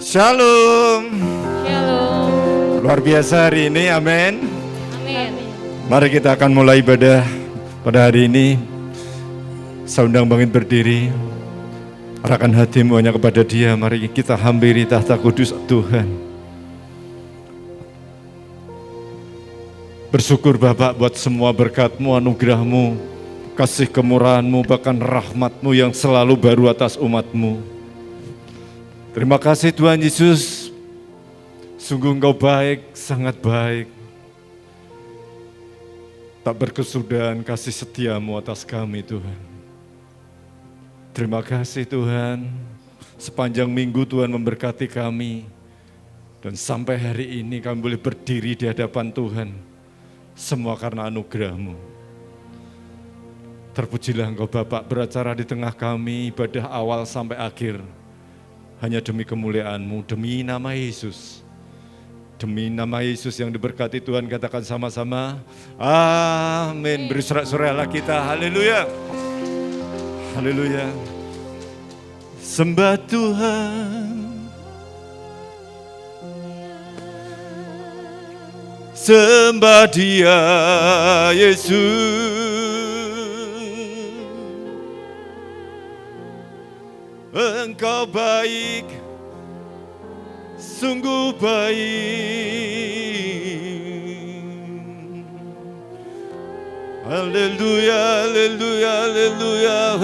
Shalom. Shalom. Luar biasa hari ini, amin. Amin. Mari kita akan mulai ibadah pada hari ini. Saya undang bangkit berdiri. Arahkan hatimu hanya kepada Dia. Mari kita hampiri tahta kudus Tuhan. Bersyukur Bapak buat semua berkat-Mu, anugerah-Mu, kasih kemurahan-Mu, bahkan rahmat-Mu yang selalu baru atas umat-Mu. Terima kasih Tuhan Yesus, sungguh Engkau baik, sangat baik. Tak berkesudahan kasih setia-Mu atas kami Tuhan. Terima kasih Tuhan, sepanjang minggu Tuhan memberkati kami. Dan sampai hari ini kami boleh berdiri di hadapan Tuhan. Semua karena anugerah-Mu. Terpujilah Engkau Bapak beracara di tengah kami, ibadah awal sampai akhir. Hanya demi kemuliaan-Mu, demi nama Yesus. Demi nama Yesus yang diberkati Tuhan, katakan sama-sama, amin. Beri sorak-sorai kita, haleluya. Haleluya. Sembah Tuhan. Sembah Dia, Yesus. Engkau baik, sungguh baik. Haleluya, haleluya, haleluya.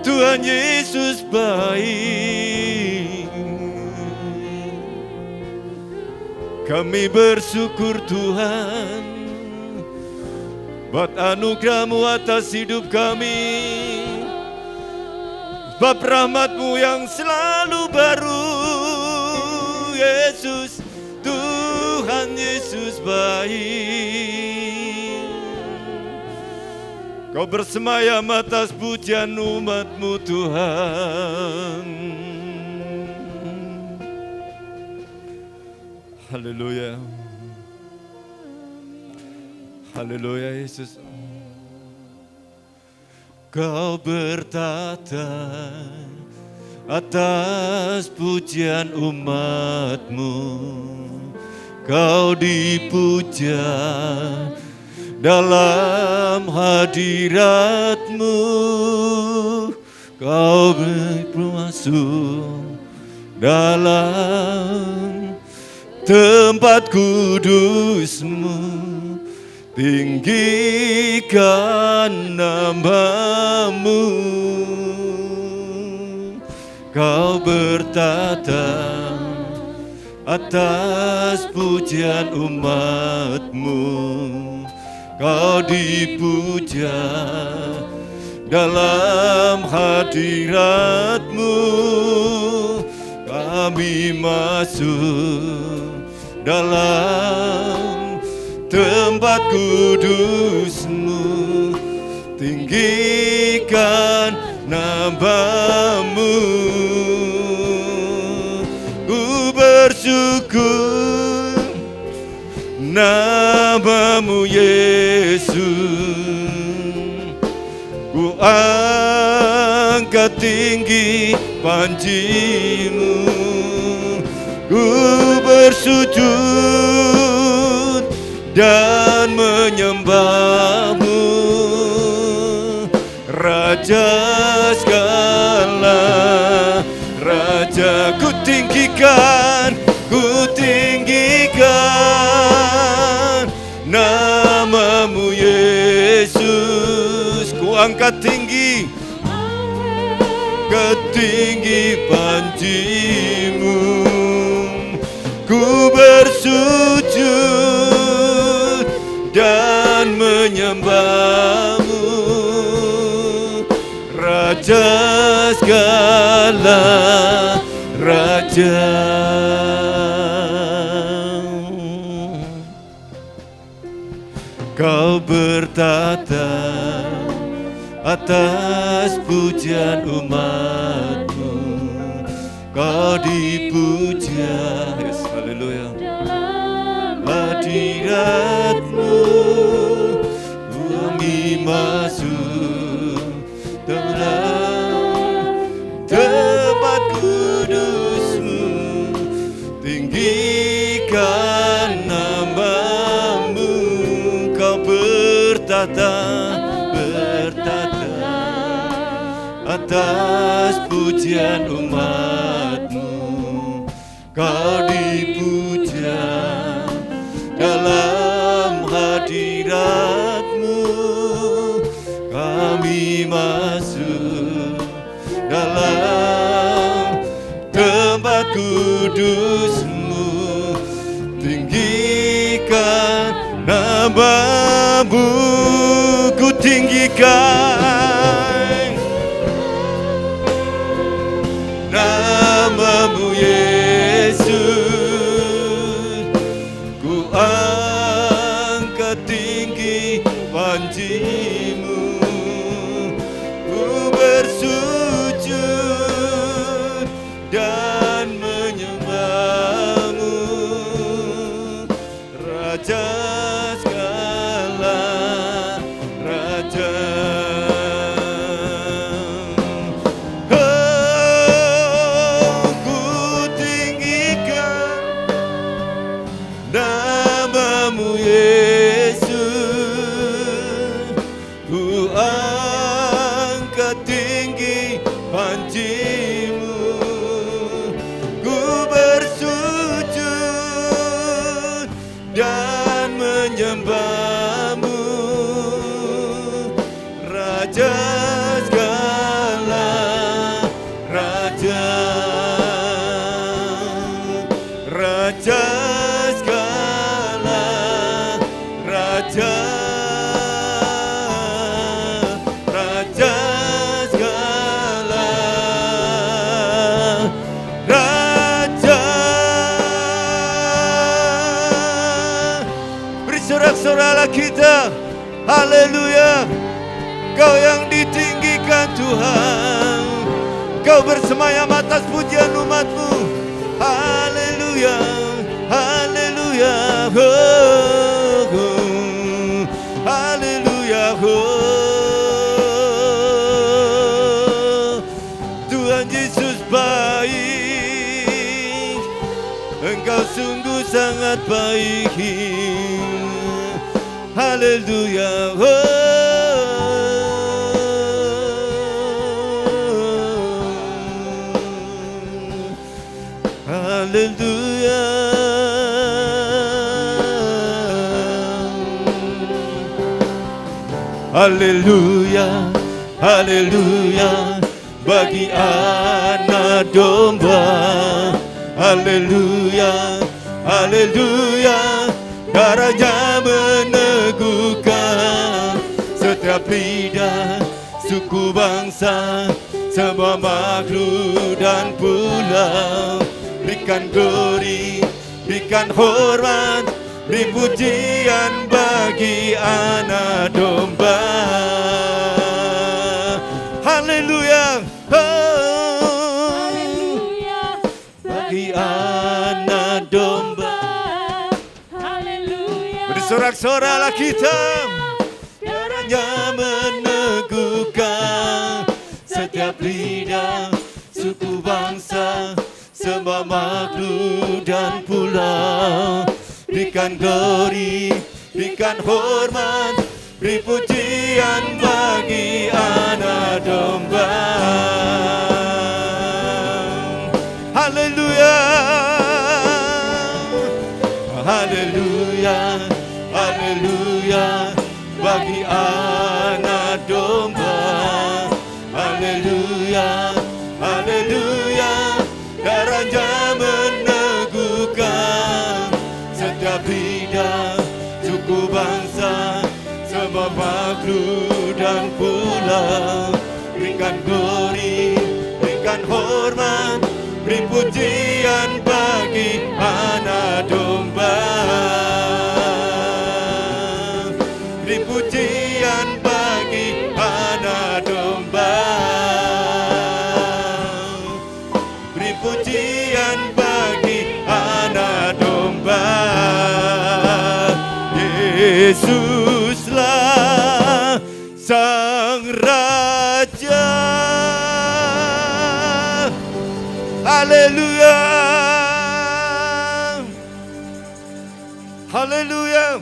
Tuhan Yesus baik. Kami bersyukur Tuhan buat anugerah-Mu atas hidup kami, sebab rahmat-Mu yang selalu baru. Yesus, Tuhan Yesus baik. Kau bersemayam atas pujian umat-Mu Tuhan. Haleluya. Haleluya Yesus. Kau bertata atas pujian umat-Mu. Kau dipuja dalam hadirat-Mu. Kau bermasuk dalam tempat kudus-Mu. Tinggikan nama-Mu. Kau bertata atas pujian umat-Mu. Kau dipuja dalam hadirat-Mu. Kami masuk dalam tempat kudus-Mu. Tinggikan nama-Mu. Ku bersyukur nama-Mu Yesus. Ku angkat tinggi panji-Mu. Ku bersujud dan menyembah-Mu, Raja segala Raja. Ku tinggikan nama-Mu Yesus. Ku angkat tinggi ke tinggi panji-Mu. Ku bersujud dan menyembah-Mu, Raja segala Raja. Kau bertata atas pujian umat-Mu. Kau dipuja, yes, haleluya, hadirat-Mu. Kami masuk dalam bertata atas pujian umat-Mu. Kau dipuja dalam hadirat-Mu. Kami masuk dalam tempat kudus-Mu. Tinggikan nama-Mu, ku tinggikan nama-Mu Yesus. Ku angkat tinggi panji-Mu, ku bersujud dan menyembah-Mu, Raja segala raja. Oh, ku tinggikan nama-Mu Yesus. Ku angkat tinggi panji-Mu, ku bersujud dan menyembah-Mu, Raja segala raja. Raja segala raja. Raja segala raja. Beri sorak-soraklah kita. Haleluya. Kau yang ditinggikan Tuhan, Kau bersemayam atas pujian umat-Mu. Haleluya, haleluya, oh, oh. Haleluya, oh. Tuhan Yesus baik, Engkau sungguh sangat baik. Haleluya, oh. Haleluya. Haleluya, haleluya, bagi anak domba. Haleluya, haleluya, darahnya meneguhkan setiap lidah, suku bangsa, semua makhluk dan pulau. Berikan glory, berikan hormat, beri pujian bagi anak domba. Haleluya, oh. Haleluya, Bagi anak domba. Haleluya. Bersorak-soraklah kita. Darahnya meneguhkan setiap lidah, suku bangsa, semua makhluk dan pulau. Berikan glory, berikan hormat, beri pujian bagi anak domba. Haleluya, haleluya, haleluya, bagi anak domba. Haleluya, haleluya, darahnya meneguhkan setiap lidah, suku bangsa, semua makhluk dan pulau. Berikan glory, berikan hormat, beri pujian bagi anak domba. Beri pujian bagi anak domba. Beri pujian bagi anak domba. Yesuslah Sang Raja. Haleluya, haleluya.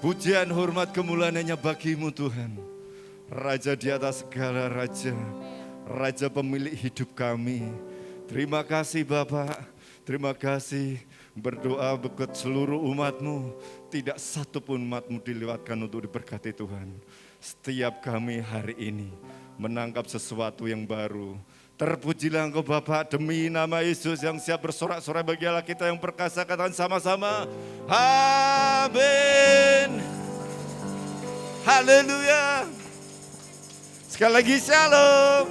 Pujian, hormat, kemuliaan hanya bagimu Tuhan. Raja di atas segala raja. Raja pemilik hidup kami. Terima kasih Bapak. Terima kasih. Berdoa buat seluruh umat-Mu. Tidak satu pun umat-Mu dilewatkan untuk diberkati Tuhan. Setiap kami hari ini menangkap sesuatu yang baru. Terpujilah Engkau Bapa, demi nama Yesus yang siap bersorak-sorai bagi Allah kita yang perkasa, katakan sama-sama. Amin. Haleluya. Sekali lagi shalom.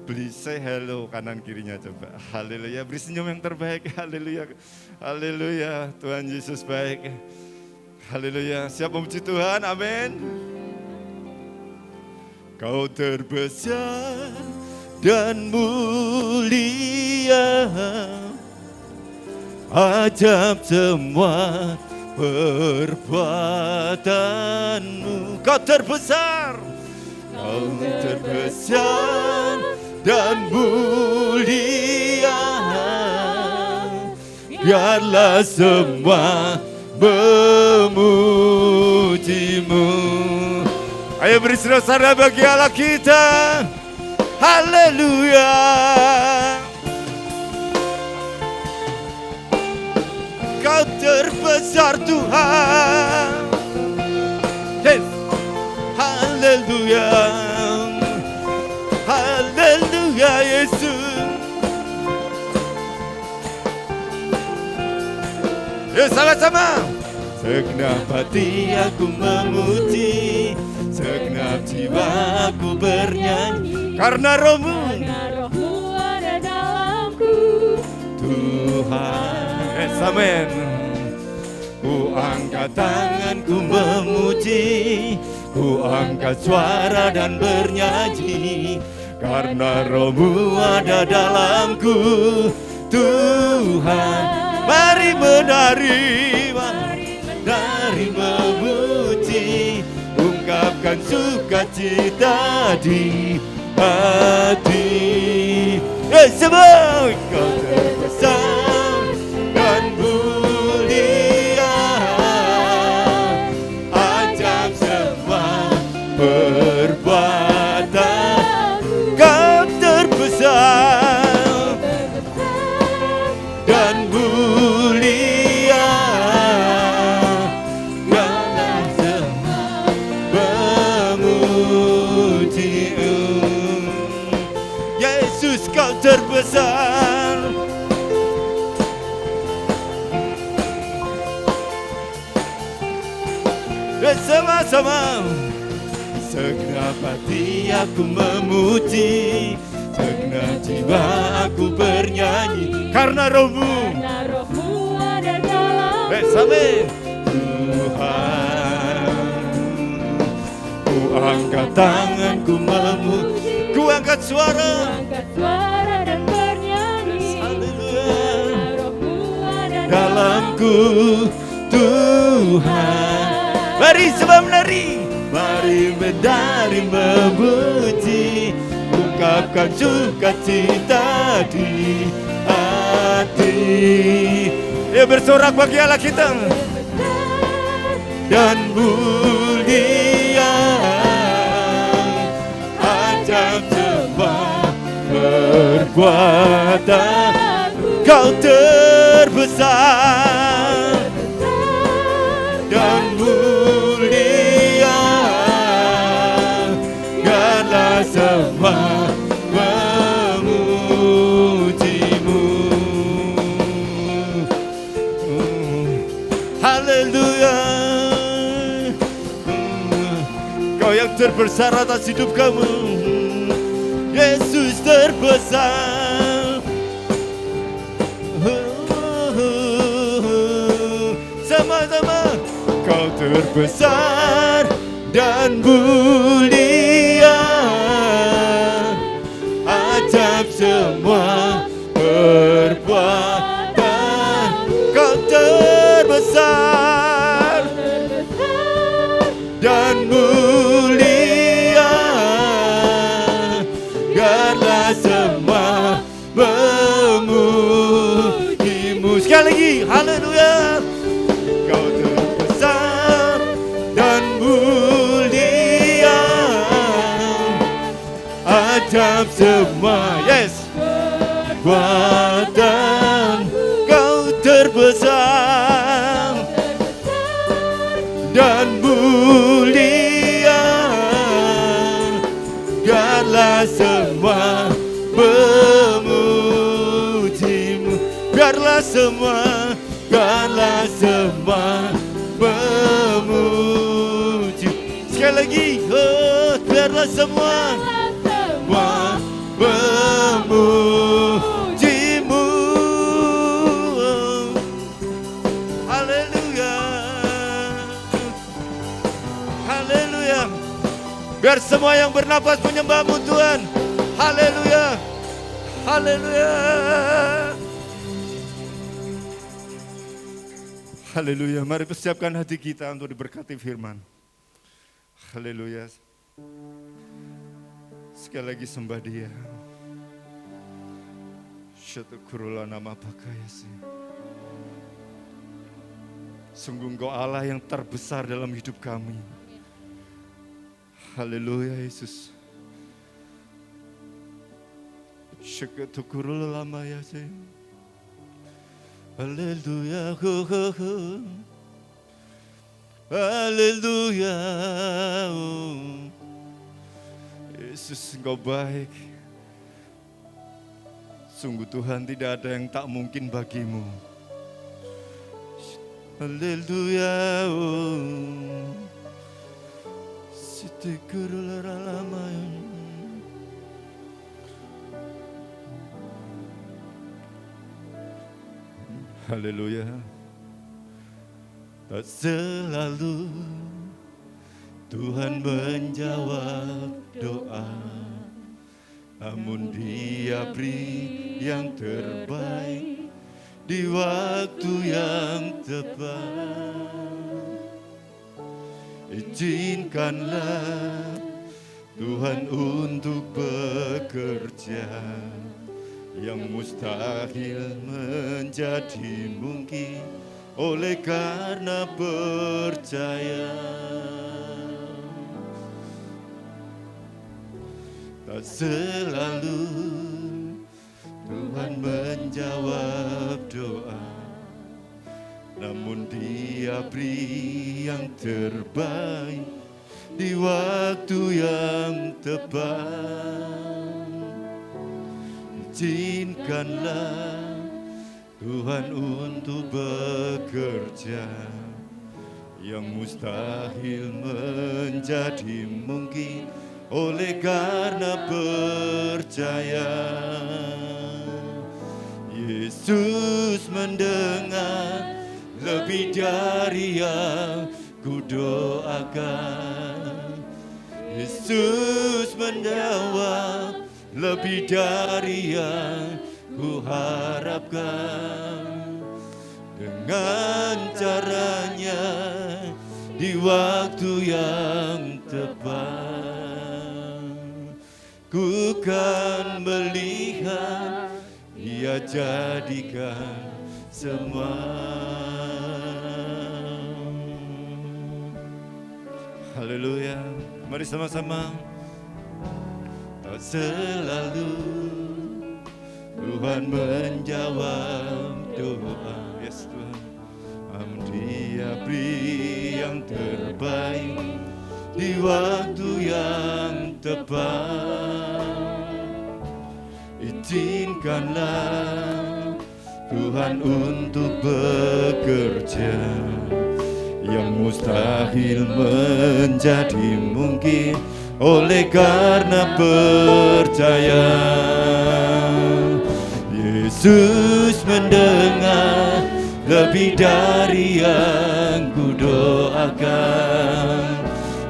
Please say hello kanan kirinya coba. Haleluya. Beri senyum yang terbaik. Haleluya. Haleluya. Tuhan Yesus baik. Haleluya. Siap memuji Tuhan. Amin. Kau terbesar dan mulia, ajab semua perbuatanmu. Kau terbesar, kau terbesar dan mulia, biarlah semua memujimu. Ayo beri sorak-sorai bagi Allah kita. Haleluya. Kau terbesar Tuhan. Yes. Haleluya. Haleluya Yesus. Yuk sama-sama. Segenap hati aku memuji, segenap jiwa aku bernyanyi, karena rohmu ada dalamku, Tuhan. Amin. Ku angkat tanganku memuji, ku angkat suara dan bernyanyi, karena rohmu ada dalamku, Tuhan. Mari menari, mari memuji, ungkapkan sukacita di hati. Semua Kau terbesar dan mulia, ajab semua perbuatan. Kau terbesar dan mulia, biarlah semua memuji-Mu. Yesus Kau terbesar. Bersama-sama segenap hati aku memuji, segenap jiwa aku bernyanyi, karena rohmu ada dalam bersama Tuhan. Ku angkat tanganku memuji, ku angkat suara dan bernyanyi, karena rohmu ada dalamku, Tuhan. Mari semua menari, mari menari memuji, ungkapkan sukacita di hati. Ya bersorak bagi Allah kita. Dan mulia, ajab semua perbuatan. Kau terbesar dan mulia, biarlah semua memuji-Mu. Haleluya. Kau yang terbesar atas hidup kamu, Yesus terbesar. Sama-sama. Kau terbesar dan mulia, ajab semua perbuatan. Kau terbesar dan mulia, biarlah semua memuji-Mu. Sekali lagi, haleluya. Kau semua. Yes. Kekuatan Kau terbesar dan mulia. Biarlah semua memujimu. Biarlah semua memuji. Sekali lagi, oh, biarlah semua memujimu. Haleluya, haleluya. Biar semua yang bernapas menyembah-Mu Tuhan. Haleluya, haleluya. Haleluya, mari persiapkan hati kita untuk diberkati firman. Haleluya. Sekali lagi sembah Dia. Syukurlah nama Pakayasi. Sungguh Engkau Allah yang terbesar dalam hidup kami. Haleluya Yesus. Syukurlah nama Yesus. Haleluya, haleluya. Yesus, Engkau baik. Sungguh Tuhan, tidak ada yang tak mungkin bagimu. Haleluya. Syukurlah nama Yesus. Haleluya. Tak selalu Tuhan menjawab doa, namun Dia beri yang terbaik di waktu yang tepat. Izinkanlah Tuhan untuk bekerja, yang mustahil menjadi mungkin oleh karena percaya. Tak selalu Tuhan menjawab doa, namun Dia beri yang terbaik di waktu yang tepat. Izinkanlah Tuhan untuk bekerja, yang mustahil menjadi mungkin oleh karena percaya. Yesus mendengar lebih dari yang kudoakan. Yesus menjawab lebih dari yang kuharapkan. Dengan caranya di waktu yang tepat, ku kan melihat Dia jadikan semua. Haleluya. Mari sama-sama. Tak selalu Tuhan menjawab doa. Yes Tuhan. Dia beri yang terbaik di waktu yang tepat. Izinkanlah Tuhan untuk bekerja, yang mustahil menjadi mungkin oleh karena percaya. Yesus mendengar lebih dari yang kudoakan.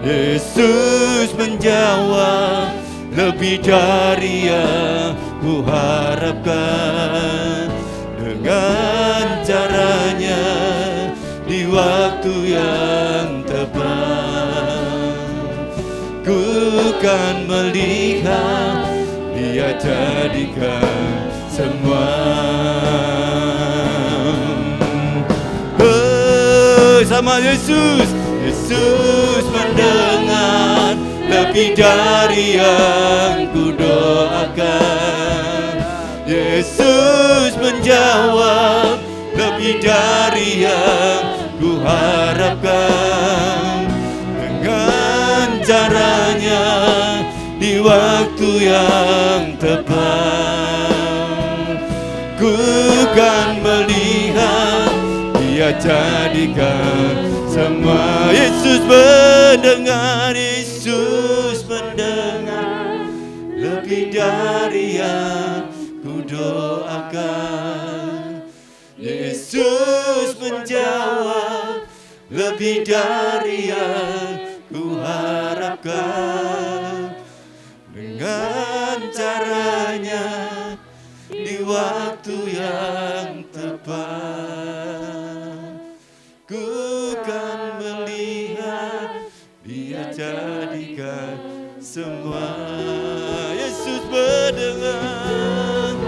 Yesus menjawab lebih dari yang kuharapkan. Dengan caranya di waktu yang tepat, ku kan melihat Dia jadikan semua. Bersama Yesus, Yesus mendengar lebih dari yang ku doakan. Yesus menjawab lebih dari yang ku harapkan. Dengan caranya di waktu yang tepat, ku kan melihat Dia jadikan semua. Yesus mendengar, Yesus mendengar lebih dari yang ku doakan. Yesus menjawab lebih dari yang ku harapkan. Dengan caranya di waktu yang tepat, ku kan melihat Dia jadikan semua. Yesus mendengar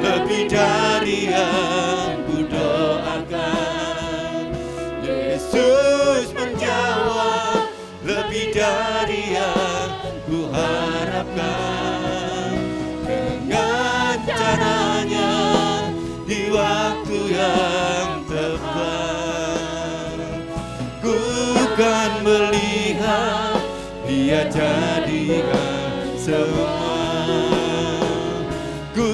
lebih dari yang ku doakan. Yesus menjawab lebih dari yang ku harapkan. Dengan caranya di waktu yang tepat, ku kan melihat Dia jadikan semua. Ku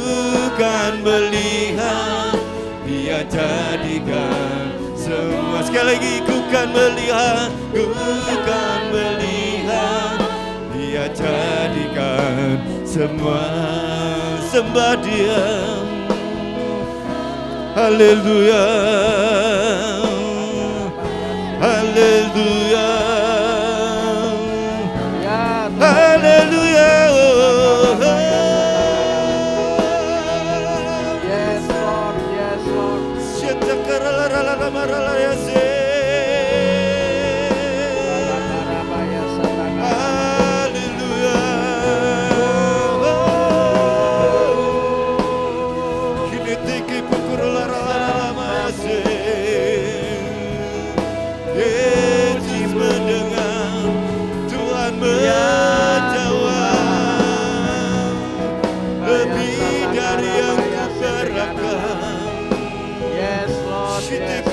kan melihat Dia jadikan semua. Sekali lagi, ku kan melihat Dia jadikan semua. Sembah Dia, haleluya, haleluya, haleluya. Yes Lord, yes Lord. Yesus mendengar, Tuhan menjawab lebih dari yang kuharapkan. Yes Lord, yes.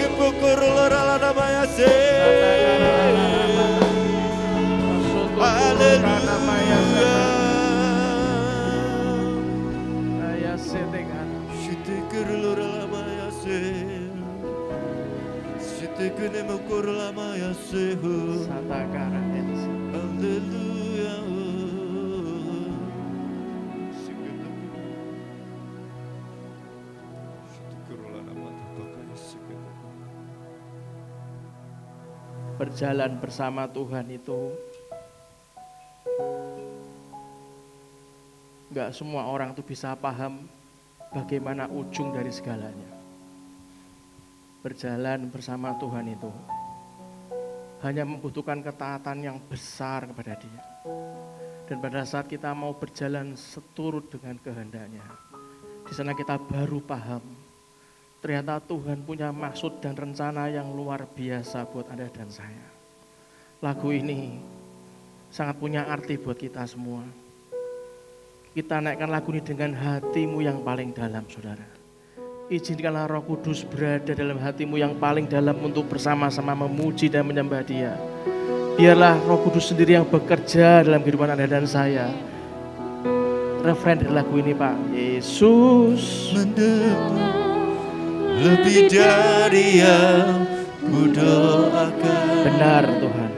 Berjalan bersama Tuhan itu enggak semua orang tuh bisa paham bagaimana ujung dari segalanya. Berjalan bersama Tuhan itu hanya membutuhkan ketaatan yang besar kepada Dia. Dan pada saat kita mau berjalan seturut dengan kehendaknya, di sana kita baru paham ternyata Tuhan punya maksud dan rencana yang luar biasa buat Anda dan saya. Lagu ini sangat punya arti buat kita semua. Kita naikkan lagu ini dengan hatimu yang paling dalam, saudara. Izinkanlah Roh Kudus berada dalam hatimu yang paling dalam untuk bersama-sama memuji dan menyembah Dia. Biarlah Roh Kudus sendiri yang bekerja dalam kehidupan Anda dan saya. Referen dari lagu ini, Pak. Yesus mendengar lebih dari yang ku doakan. Benar Tuhan.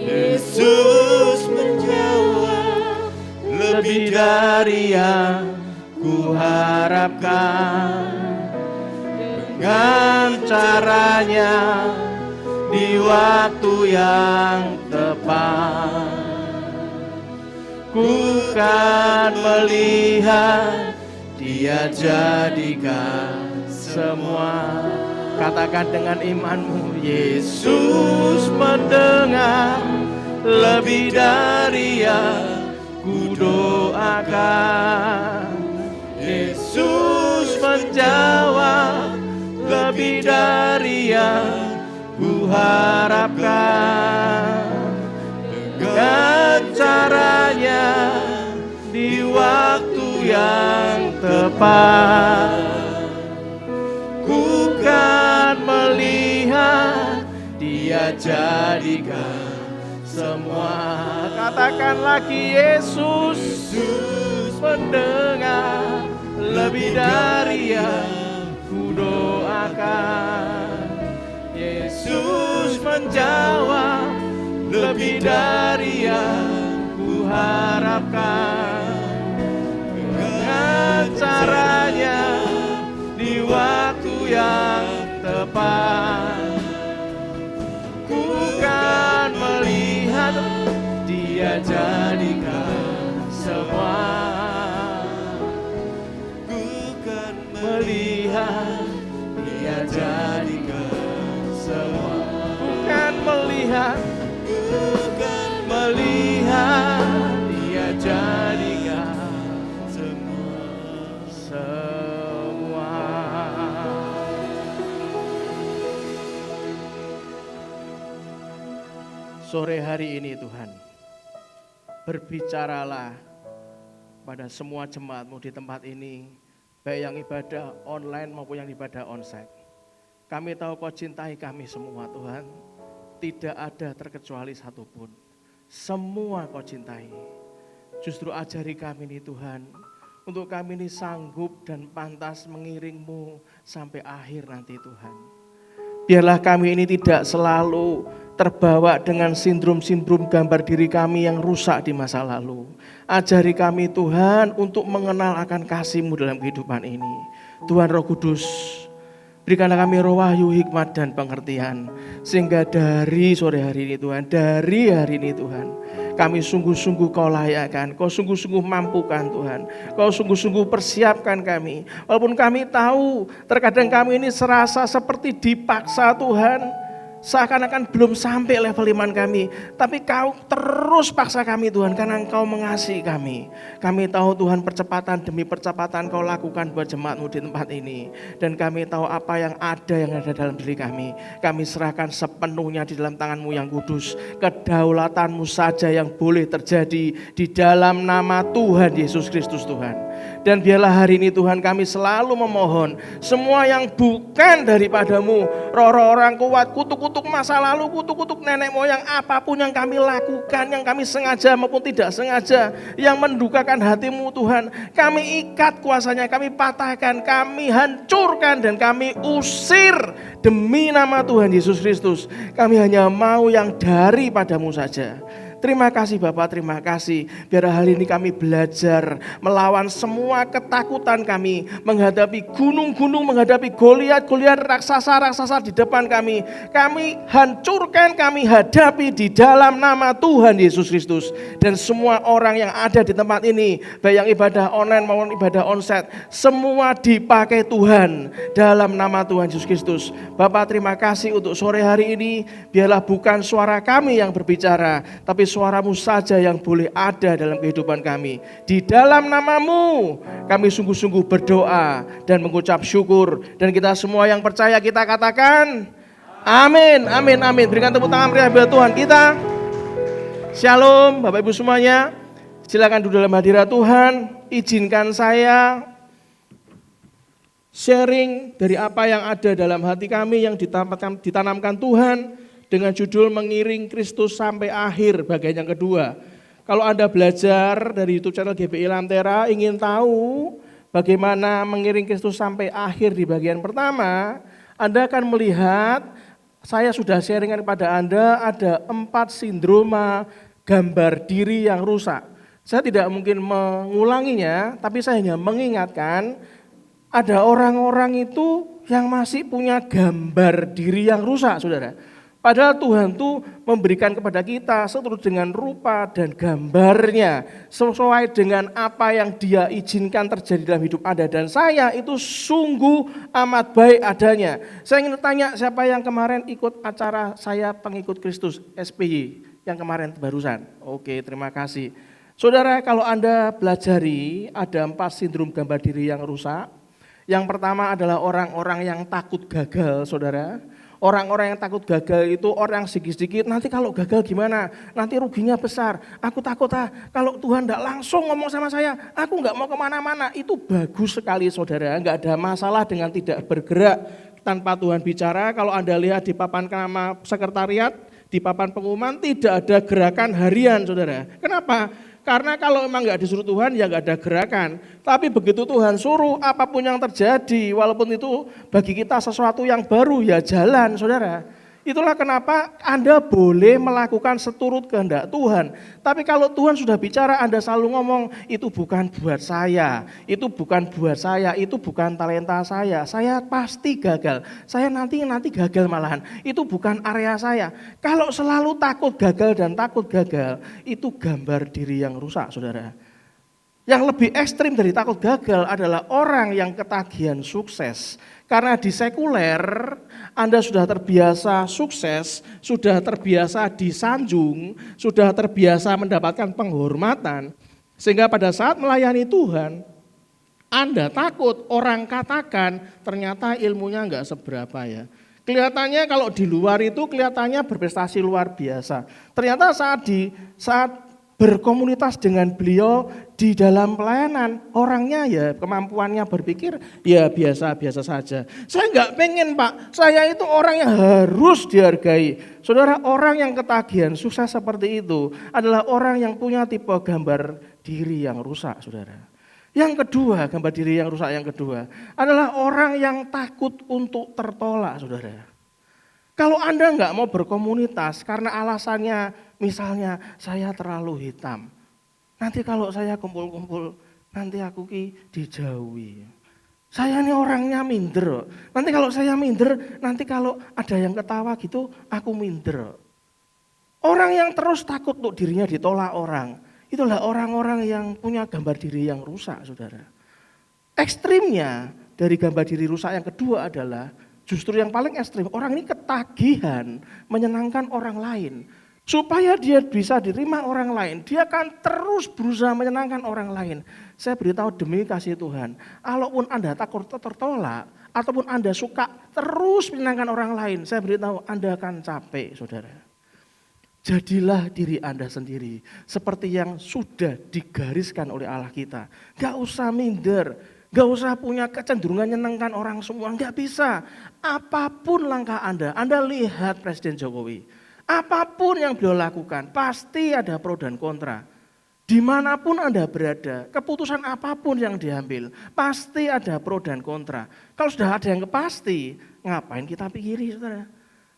Yesus menjawab lebih dari yang ku harapkan. Dengan caranya di waktu yang tepat, ku kan melihat Dia jadikan semua. Katakan dengan imanmu, Yesus mendengar lebih dari yang ku doakan. Yesus menjawab lebih dari yang ku harapkan. yang tepat. Ku kan melihat Dia jadikan semua. Katakan lagi, Yesus mendengar lebih dari yang ku doakan. Yesus menjawab lebih dari yang ku harapkan. Dengan caranya di waktu yang tepat, ku kan melihat Dia jadikan semua. Ku kan melihat Dia jadikan semua. Ku kan melihat Dia jadikan semua. Sore hari ini Tuhan, berbicaralah pada semua jemaat-Mu di tempat ini, baik yang ibadah online maupun yang ibadah onsite. Kami tahu Kau cintai kami semua Tuhan, tidak ada terkecuali satupun. Semua Kau cintai. Justru ajari kami ini Tuhan, untuk kami ini sanggup dan pantas mengiring-Mu sampai akhir nanti Tuhan. Biarlah kami ini tidak selalu terbawa dengan sindrom-sindrom gambar diri kami yang rusak di masa lalu. Ajari kami Tuhan untuk mengenal akan kasih-Mu dalam kehidupan ini. Tuhan Roh Kudus, berikanlah kami roh wahyu, hikmat dan pengertian. Sehingga dari sore hari ini Tuhan, dari hari ini Tuhan, kami sungguh-sungguh Kau layakkan, Kau sungguh-sungguh mampukan Tuhan. Kau sungguh-sungguh persiapkan kami. Walaupun kami tahu terkadang kami ini serasa seperti dipaksa Tuhan. Seakan-akan belum sampai level iman kami. Tapi Kau terus paksa kami Tuhan, karena Engkau mengasihi kami. Kami tahu Tuhan percepatan demi percepatan Kau lakukan buat jemaat-Mu di tempat ini. Dan kami tahu apa yang ada dalam diri kami. Kami serahkan sepenuhnya di dalam tangan-Mu yang kudus. Kedaulatan-Mu saja yang boleh terjadi di dalam nama Tuhan Yesus Kristus Tuhan. Dan biarlah hari ini Tuhan kami selalu memohon, semua yang bukan daripada-Mu, roh-roh orang kuat, kutuk-kutuk masa lalu, kutuk-kutuk nenek moyang, apapun yang kami lakukan, yang kami sengaja maupun tidak sengaja, yang mendukakan hati-Mu Tuhan, kami ikat kuasanya, kami patahkan, kami hancurkan, dan kami usir demi nama Tuhan Yesus Kristus. Kami hanya mau yang daripada-Mu saja. Terima kasih Bapak, terima kasih. Biar hari ini kami belajar melawan semua ketakutan kami, menghadapi gunung-gunung, menghadapi Goliat-Goliat, raksasa-raksasa di depan kami. Kami hancurkan, kami hadapi di dalam nama Tuhan Yesus Kristus. Dan semua orang yang ada di tempat ini, baik yang ibadah online maupun ibadah onsite, semua dipakai Tuhan dalam nama Tuhan Yesus Kristus. Bapak, terima kasih untuk sore hari ini. Biarlah bukan suara kami yang berbicara, tapi suara-Mu saja yang boleh ada dalam kehidupan kami. Di dalam nama-Mu kami sungguh-sungguh berdoa dan mengucap syukur. Dan kita semua yang percaya kita katakan amin, amin, amin. Berikan tepuk tangan meriah buat Tuhan kita. Shalom Bapak Ibu semuanya. Silakan duduk dalam hadirat Tuhan. Izinkan saya sharing dari apa yang ada dalam hati kami yang ditanamkan Tuhan, dengan judul mengiring Kristus sampai akhir bagian yang kedua. Kalau Anda belajar dari YouTube channel GBI Lantera, ingin tahu bagaimana mengiring Kristus sampai akhir di bagian pertama, Anda akan melihat, saya sudah sharingkan kepada Anda, ada 4 sindroma gambar diri yang rusak. Saya tidak mungkin mengulanginya, tapi saya hanya mengingatkan, ada orang-orang itu yang masih punya gambar diri yang rusak, saudara. Padahal Tuhan tuh memberikan kepada kita seturut dengan rupa dan gambarnya, sesuai dengan apa yang Dia izinkan terjadi dalam hidup Anda dan saya, itu sungguh amat baik adanya. Saya ingin tanya, siapa yang kemarin ikut acara saya pengikut Kristus SPY yang kemarin barusan? Oke, terima kasih. Saudara, kalau Anda belajari, ada 4 sindrom gambar diri yang rusak. Yang pertama adalah orang-orang yang takut gagal, saudara. Orang-orang yang takut gagal itu orang sedikit-sedikit, nanti kalau gagal gimana? Nanti ruginya besar. Aku takut kalau Tuhan tidak langsung ngomong sama saya, aku nggak mau kemana-mana. Itu bagus sekali saudara, nggak ada masalah dengan tidak bergerak tanpa Tuhan bicara. Kalau Anda lihat di papan nama sekretariat, di papan pengumuman tidak ada gerakan harian saudara. Kenapa? Karena kalau memang nggak disuruh Tuhan ya nggak ada gerakan. Tapi begitu Tuhan suruh apapun yang terjadi, walaupun itu bagi kita sesuatu yang baru ya jalan saudara. Itulah kenapa Anda boleh melakukan seturut kehendak Tuhan. Tapi kalau Tuhan sudah bicara Anda selalu ngomong itu bukan buat saya, itu bukan buat saya, itu bukan talenta saya pasti gagal. Saya nanti gagal malahan, itu bukan area saya. Kalau selalu takut gagal dan takut gagal, itu gambar diri yang rusak saudara. Yang lebih ekstrim dari takut gagal adalah orang yang ketagihan sukses. Karena di sekuler Anda sudah terbiasa sukses, sudah terbiasa disanjung, sudah terbiasa mendapatkan penghormatan. Sehingga pada saat melayani Tuhan, Anda takut orang katakan ternyata ilmunya enggak seberapa ya. Kelihatannya kalau di luar itu kelihatannya berprestasi luar biasa. Ternyata saat berkomunitas dengan beliau di dalam pelayanan, orangnya ya kemampuannya berpikir ya biasa-biasa saja. Saya enggak pengen Pak, saya itu orang yang harus dihargai. Saudara, orang yang ketagihan sukses seperti itu adalah orang yang punya tipe gambar diri yang rusak saudara. Yang kedua, gambar diri yang rusak yang kedua adalah orang yang takut untuk tertolak saudara. Kalau Anda enggak mau berkomunitas karena alasannya misalnya saya terlalu hitam, nanti kalau saya kumpul-kumpul, nanti aku dijauhi. Saya ini orangnya minder, nanti kalau saya minder, nanti kalau ada yang ketawa gitu, aku minder. Orang yang terus takut untuk dirinya ditolak orang, itulah orang-orang yang punya gambar diri yang rusak saudara. Ekstrimnya dari gambar diri rusak yang kedua adalah, justru yang paling ekstrim, orang ini ketagihan menyenangkan orang lain. Supaya dia bisa diterima orang lain, dia akan terus berusaha menyenangkan orang lain. Saya beritahu demi kasih Tuhan, walaupun Anda takut tertolak, ataupun Anda suka terus menyenangkan orang lain, saya beritahu Anda akan capek saudara. Jadilah diri Anda sendiri, seperti yang sudah digariskan oleh Allah kita. Gak usah minder, gak usah punya kecenderungan menyenangkan orang semua, gak bisa. Apapun langkah Anda lihat Presiden Jokowi. Apapun yang beliau lakukan, pasti ada pro dan kontra. Dimanapun Anda berada, keputusan apapun yang diambil, pasti ada pro dan kontra. Kalau sudah ada yang pasti, ngapain kita pikiri saudara?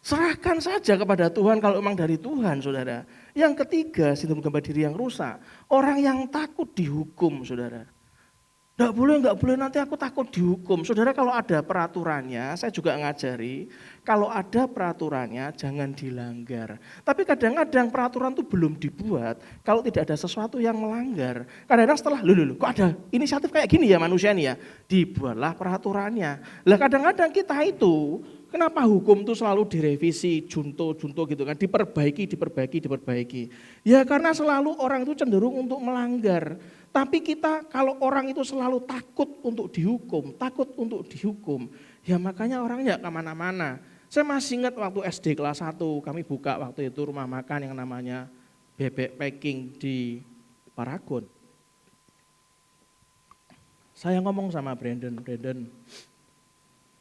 Serahkan saja kepada Tuhan kalau memang dari Tuhan saudara. Yang ketiga, sindrom gambar diri yang rusak, orang yang takut dihukum saudara. Enggak boleh, nanti aku takut dihukum. Saudara kalau ada peraturannya, saya juga ngajari, kalau ada peraturannya jangan dilanggar. Tapi kadang-kadang peraturan itu belum dibuat, kalau tidak ada sesuatu yang melanggar. Kadang-kadang setelah, kok ada inisiatif kayak gini ya manusia nih ya, dibuatlah peraturannya. Lah kadang-kadang kita itu, kenapa hukum itu selalu direvisi, junto gitu kan, diperbaiki. Ya karena selalu orang itu cenderung untuk melanggar. Tapi kita kalau orang itu selalu takut untuk dihukum, ya makanya orangnya kemana-mana. Saya masih ingat waktu SD kelas 1, kami buka waktu itu rumah makan yang namanya Bebek Packing di Paragon. Saya ngomong sama Brandon,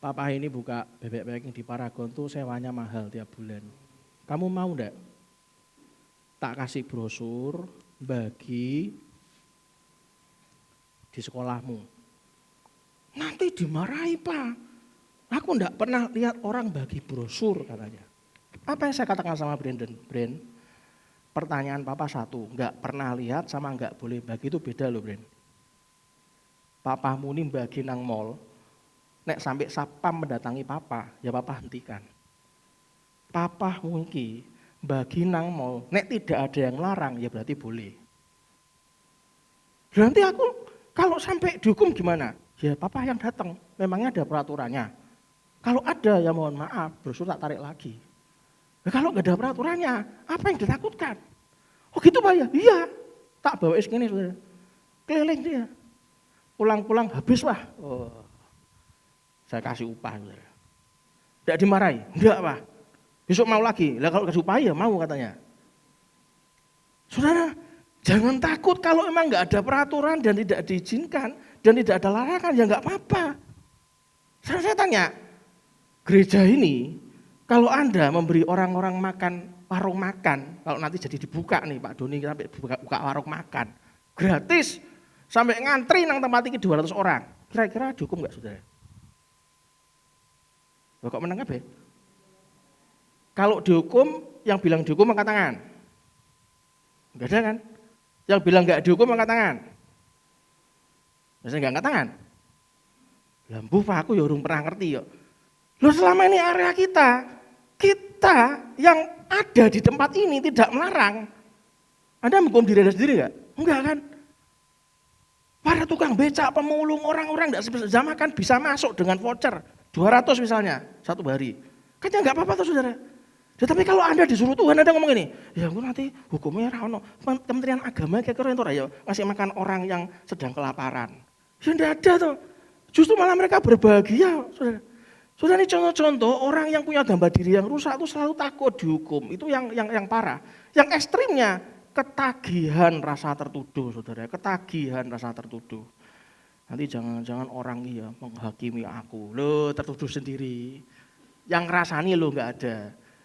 Papa ini buka Bebek Packing di Paragon tuh sewanya mahal tiap bulan. Kamu mau enggak? Tak kasih brosur, bagi di sekolahmu. Nanti dimarahi Pak. Aku enggak pernah lihat orang bagi brosur katanya. Apa yang saya katakan sama Brandon? Pertanyaan Papa satu, enggak pernah lihat sama enggak boleh bagi itu beda loh Brand. Papamu ini bagi nang mall, nek sampai sapam mendatangi Papa, ya Papa hentikan. Papa mungkin bagi nang mall, nek tidak ada yang larang ya berarti boleh. Nanti aku kalau sampai dihukum gimana? Ya Papa yang datang, memangnya ada peraturannya. Kalau ada ya mohon maaf, brosur tak tarik lagi. Nah, kalau nggak ada peraturannya, apa yang ditakutkan? Oh gitu Pak ya? Iya, tak bawa segini saudara. Keliling dia. Pulang-pulang habis lah. Oh, saya kasih upah saudara. Tidak dimarahi? Enggak Pak. Besok mau lagi. Lah kalau dikasih upah ya mau katanya. Saudara, jangan takut kalau memang enggak ada peraturan dan tidak diizinkan dan tidak ada larangan, ya enggak apa-apa. Saya tanya, gereja ini kalau Anda memberi orang-orang makan warung makan, kalau nanti jadi dibuka nih Pak Doni sampai buka warung makan, gratis sampai ngantri nang tempat ini 200 orang, kira-kira dihukum enggak saudara? Loh, kok menang apa? Kalau dihukum, yang bilang dihukum angkat tangan. Enggak ada kan? Yang bilang enggak dihukum angkat tangan. Biasanya enggak angkat tangan. Lampu Pak, aku ya urung pernah ngerti yuk. Loh selama ini area kita yang ada di tempat ini tidak melarang. Anda menghukum diri Anda sendiri enggak? Enggak kan? Para tukang becak, pemulung, orang-orang tidak sejamakan bisa masuk dengan voucher 200 misalnya satu hari. Kan ya enggak apa-apa tuh saudara. Tetapi kalau Anda disuruh Tuhan, Anda ngomong ini, ya aku nanti hukumnya rano. Kementerian Agama kira-kira itu ya ngasih makan orang yang sedang kelaparan. Ya enggak ada tuh. Justru malah mereka berbahagia, saudara. Saudara, ini contoh-contoh orang yang punya gambar diri yang rusak itu selalu takut dihukum. Itu yang parah. Yang ekstrimnya ketagihan rasa tertuduh, saudara. Ketagihan rasa tertuduh. Nanti jangan-jangan orang iya menghakimi aku. Loh, tertuduh sendiri. Yang rasani lo enggak ada.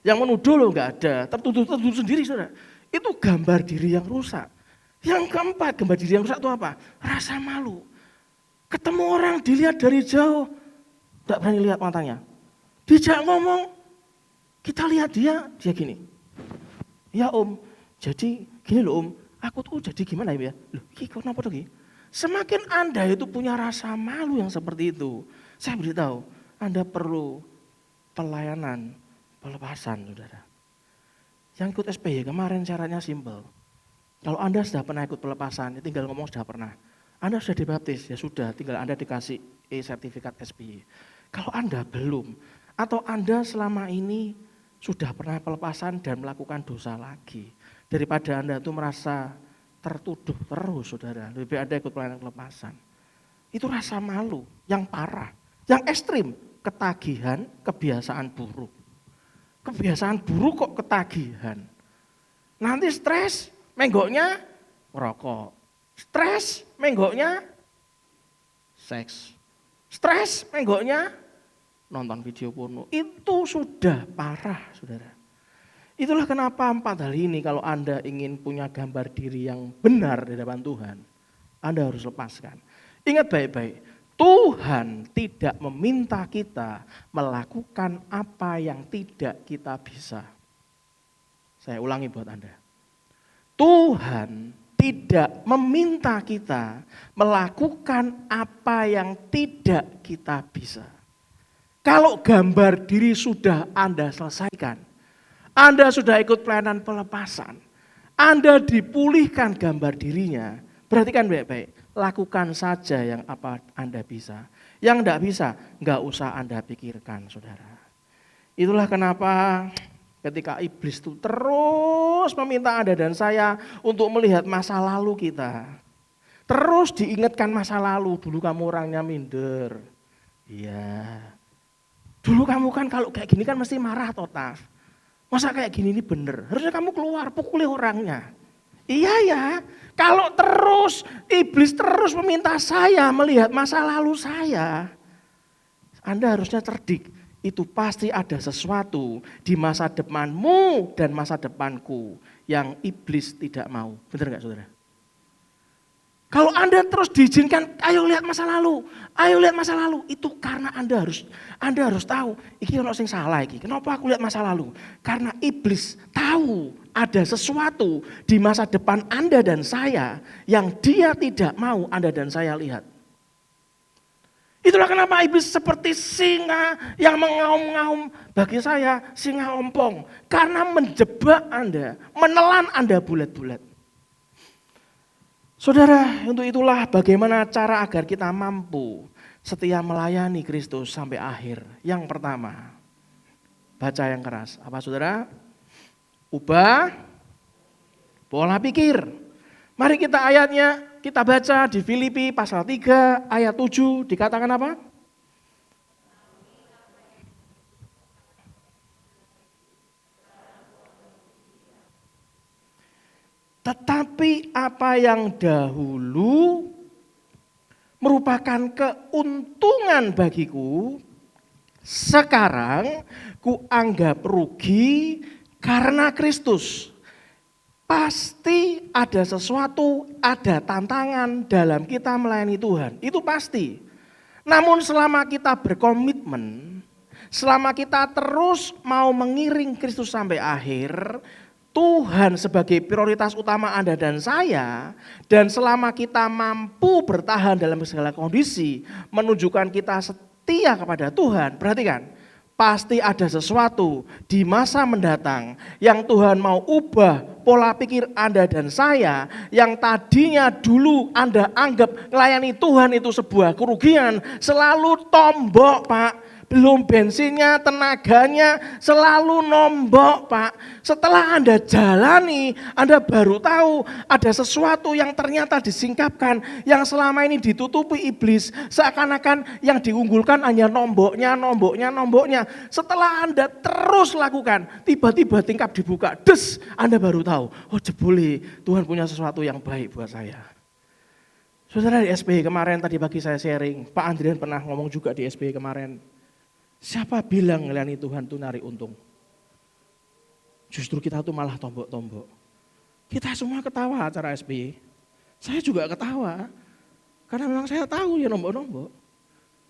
Yang menuduh lo enggak ada. Tertuduh sendiri, saudara. Itu gambar diri yang rusak. Yang keempat, gambar diri yang rusak itu apa? Rasa malu. Ketemu orang dilihat dari jauh, tidak berani lihat matanya. Dijak ngomong, kita lihat dia gini. Ya Om, jadi gini loh Om, aku tuh jadi gimana ya? Loh, kenapa tuh? Semakin Anda itu punya rasa malu yang seperti itu, saya beritahu, Anda perlu pelayanan pelepasan, saudara. Yang ikut SPY kemarin syaratnya simpel. Kalau Anda sudah pernah ikut pelepasan, ya tinggal ngomong sudah pernah. Anda sudah dibaptis, ya sudah, tinggal Anda dikasih sertifikat SPY. Kalau Anda belum, atau Anda selama ini sudah pernah pelepasan dan melakukan dosa lagi, daripada Anda itu merasa tertuduh terus, saudara, lebih Anda ikut pelayanan pelepasan. Itu rasa malu yang parah, yang ekstrim, ketagihan, kebiasaan buruk. Kebiasaan buruk kok ketagihan. Nanti stres, menggoknya merokok. Stres, menggoknya seks. Stres, menggoknya nonton video porno. Itu sudah parah, saudara. Itulah kenapa 4 hal ini kalau Anda ingin punya gambar diri yang benar di hadapan Tuhan, Anda harus lepaskan. Ingat baik-baik, Tuhan tidak meminta kita melakukan apa yang tidak kita bisa. Saya ulangi buat Anda. Tuhan tidak meminta kita melakukan apa yang tidak kita bisa. Kalau gambar diri sudah Anda selesaikan, Anda sudah ikut pelayanan pelepasan, Anda dipulihkan gambar dirinya, perhatikan baik-baik, lakukan saja yang apa Anda bisa. Yang enggak bisa, enggak usah Anda pikirkan, saudara. Itulah kenapa ketika iblis itu terus meminta Anda dan saya untuk melihat masa lalu kita. Terus diingatkan masa lalu, dulu kamu orangnya minder. Iya. Dulu kamu kan kalau kayak gini kan mesti marah total. Masa kayak gini ini bener, harusnya kamu keluar pukuli orangnya. Iya ya, kalau terus iblis terus meminta saya melihat masa lalu saya, Anda harusnya cerdik. Itu pasti ada sesuatu di masa depanmu dan masa depanku yang iblis tidak mau. Benar enggak saudara? Kalau Anda terus diizinkan, ayo lihat masa lalu, itu karena Anda harus tahu, iki ono sing salah iki. Kenapa aku lihat masa lalu? Karena iblis tahu ada sesuatu di masa depan Anda dan saya yang dia tidak mau Anda dan saya lihat. Itulah kenapa iblis seperti singa yang mengaum-ngaum, bagi saya singa ompong. Karena menjebak Anda, menelan Anda bulat-bulat. Saudara, untuk itulah bagaimana cara agar kita mampu setia melayani Kristus sampai akhir. Yang pertama, baca yang keras. Apa saudara? Ubah pola pikir. Mari kita ayatnya. Kita baca di Filipi pasal 3 ayat 7 dikatakan apa? Tetapi apa yang dahulu merupakan keuntungan bagiku, sekarang kuanggap rugi karena Kristus. Pasti ada sesuatu, ada tantangan dalam kita melayani Tuhan. Itu pasti. Namun selama kita berkomitmen, selama kita terus mau mengiring Kristus sampai akhir, Tuhan sebagai prioritas utama Anda dan saya, dan selama kita mampu bertahan dalam segala kondisi, menunjukkan kita setia kepada Tuhan, perhatikan, pasti ada sesuatu di masa mendatang yang Tuhan mau ubah pola pikir Anda dan saya, yang tadinya dulu Anda anggap melayani Tuhan itu sebuah kerugian, selalu tombok Pak. Belum bensinnya, tenaganya, selalu nombok Pak. Setelah Anda jalani, Anda baru tahu ada sesuatu yang ternyata disingkapkan, yang selama ini ditutupi iblis. Seakan-akan yang diunggulkan hanya nomboknya. Setelah Anda terus lakukan, tiba-tiba tingkap dibuka, des, Anda baru tahu, oh jebule Tuhan punya sesuatu yang baik buat saya. Saudara, di SPI kemarin tadi pagi saya sharing, Pak Andrian pernah ngomong juga di SPI kemarin, siapa bilang ngelayani Tuhan itu narik untung? Justru kita tuh malah tombok-tombok. Kita semua ketawa acara SBY. Saya juga ketawa. Karena memang saya tahu ya nombok-nombok.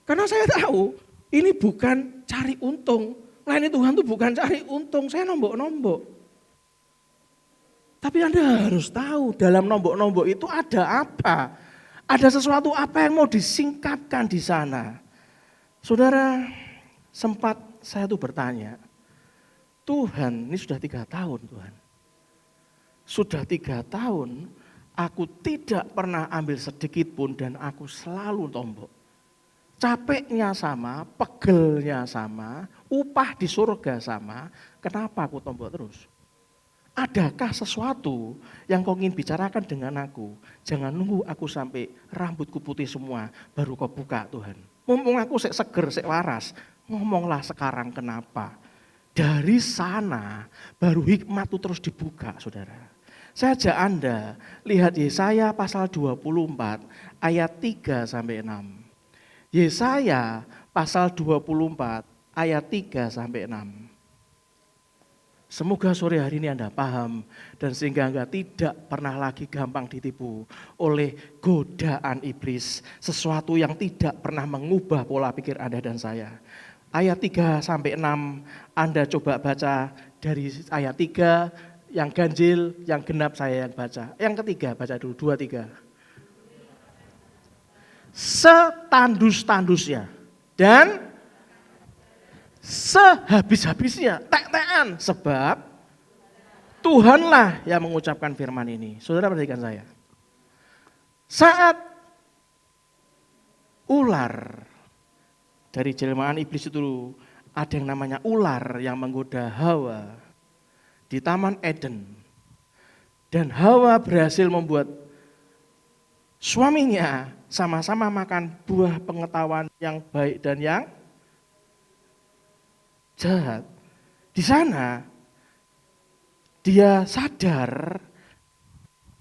Karena saya tahu ini bukan cari untung. Melayani Tuhan itu bukan cari untung, saya nombok-nombok. Tapi Anda harus tahu dalam nombok-nombok itu ada apa? Ada sesuatu apa yang mau disingkapkan di sana. Saudara, sempat saya tuh bertanya, Tuhan ini sudah 3 tahun Tuhan. Sudah 3 tahun aku tidak pernah ambil sedikit pun dan aku selalu tombok. Capeknya sama, pegelnya sama, upah di surga sama, kenapa aku tombok terus? Adakah sesuatu yang kau ingin bicarakan dengan aku? Jangan nunggu aku sampai rambutku putih semua baru kau buka Tuhan. Mumpung aku seger, waras. Ngomonglah sekarang kenapa. Dari sana baru hikmat itu terus dibuka saudara. Saya ajak Anda lihat Yesaya pasal 24 ayat 3 sampai 6. Yesaya pasal 24 ayat 3 sampai 6. Semoga sore hari ini Anda paham dan sehingga Anda tidak pernah lagi gampang ditipu oleh godaan iblis. Sesuatu yang tidak pernah mengubah pola pikir Anda dan saya. Ayat 3 sampai 6 Anda coba baca dari ayat 3, yang ganjil, yang genap saya yang baca. Yang ketiga baca dulu, 2, 3. Setandus-tandusnya dan sehabis-habisnya, tek-tekan, sebab Tuhanlah yang mengucapkan firman ini. Saudara perhatikan saya. Saat ular dari jelmaan iblis itu ada yang namanya ular yang menggoda Hawa di Taman Eden. Dan Hawa berhasil membuat suaminya sama-sama makan buah pengetahuan yang baik dan yang jahat. Di sana dia sadar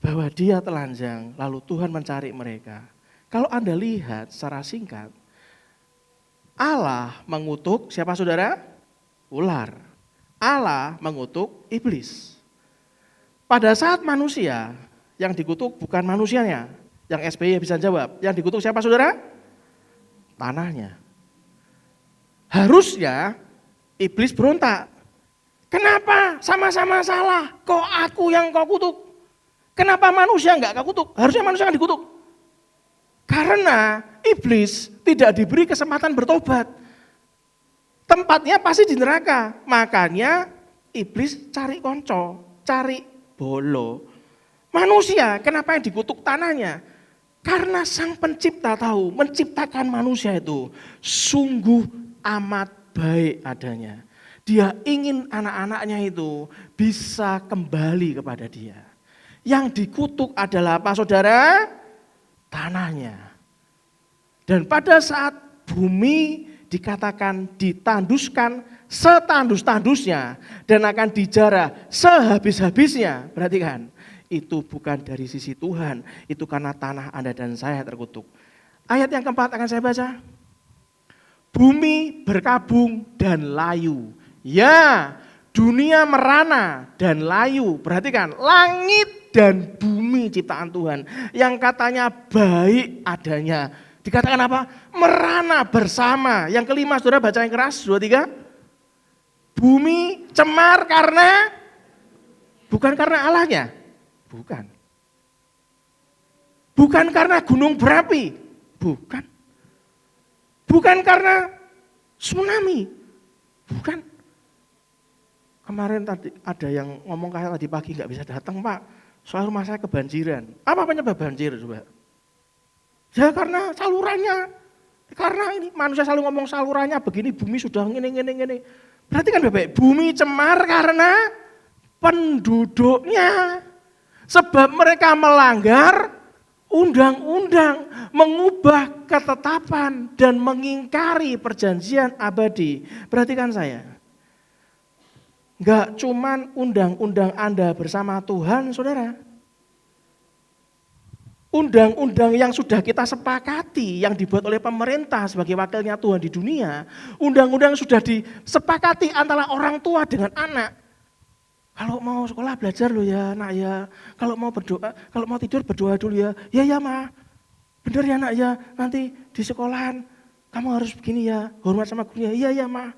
bahwa dia telanjang, lalu Tuhan mencari mereka. Kalau Anda lihat secara singkat, Allah mengutuk siapa saudara? Ular. Allah mengutuk iblis. Pada saat manusia yang dikutuk bukan manusianya, yang SBY bisa jawab, yang dikutuk siapa saudara? Tanahnya. Harusnya iblis berontak. Kenapa? Sama-sama salah. Kok aku yang kau kutuk? Kenapa manusia enggak kau kutuk? Harusnya manusia yang dikutuk. Karena iblis tidak diberi kesempatan bertobat. Tempatnya pasti di neraka. Makanya iblis cari konco, cari bolo. Manusia, kenapa yang dikutuk tanahnya? Karena sang pencipta tahu, menciptakan manusia itu sungguh amat baik adanya. Dia ingin anak-anaknya itu bisa kembali kepada dia. Yang dikutuk adalah apa saudara? Tanahnya. Dan pada saat bumi dikatakan ditanduskan setandus-tandusnya dan akan dijarah sehabis-habisnya. Perhatikan, itu bukan dari sisi Tuhan, itu karena tanah Anda dan saya terkutuk. Ayat yang keempat akan saya baca. Bumi berkabung dan layu. Ya, dunia merana dan layu. Perhatikan, langit dan bumi ciptaan Tuhan. Yang katanya baik adanya. Dikatakan apa? Merana bersama. Yang kelima, saudara baca yang keras, 2, 3. Bumi cemar karena, bukan karena Allahnya. Bukan. Bukan karena gunung berapi. Bukan. Bukan karena tsunami. Bukan. Kemarin tadi ada yang ngomong kayak tadi pagi nggak bisa datang, Pak. Soal rumah saya kebanjiran. Apa penyebab banjir coba? Ya karena salurannya. Karena ini manusia selalu ngomong salurannya begini, bumi sudah ngene. Berarti kan Bapak, bumi cemar karena penduduknya. Sebab mereka melanggar undang-undang, mengubah ketetapan dan mengingkari perjanjian abadi. Perhatikan saya. Enggak cuman undang-undang Anda bersama Tuhan, saudara. Undang-undang yang sudah kita sepakati, yang dibuat oleh pemerintah sebagai wakilnya Tuhan di dunia. Undang-undang sudah disepakati antara orang tua dengan anak. Kalau mau sekolah belajar lo ya nak ya. Kalau mau berdoa, kalau mau tidur berdoa dulu ya. Ya ma, bener ya nak ya. Nanti di sekolahan kamu harus begini ya. Hormat sama gurunya. Ya ma.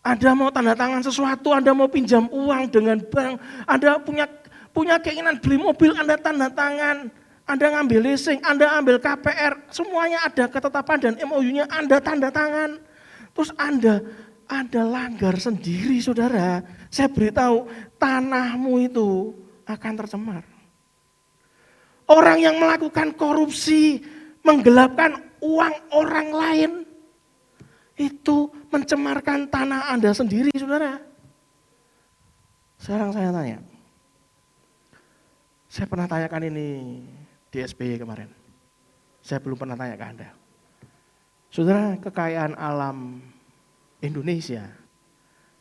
Anda mau tanda tangan sesuatu, Anda mau pinjam uang dengan bank, Anda punya keinginan beli mobil, Anda tanda tangan. Anda ngambil leasing, Anda ambil KPR, semuanya ada ketetapan dan MOU-nya Anda tanda tangan. Terus Anda langgar sendiri, saudara. Saya beritahu, tanahmu itu akan tercemar. Orang yang melakukan korupsi, menggelapkan uang orang lain, itu mencemarkan tanah Anda sendiri, saudara. Sekarang saya tanya. Saya pernah tanyakan ini di SBY kemarin. Saya belum pernah tanya ke Anda. Saudara, kekayaan alam Indonesia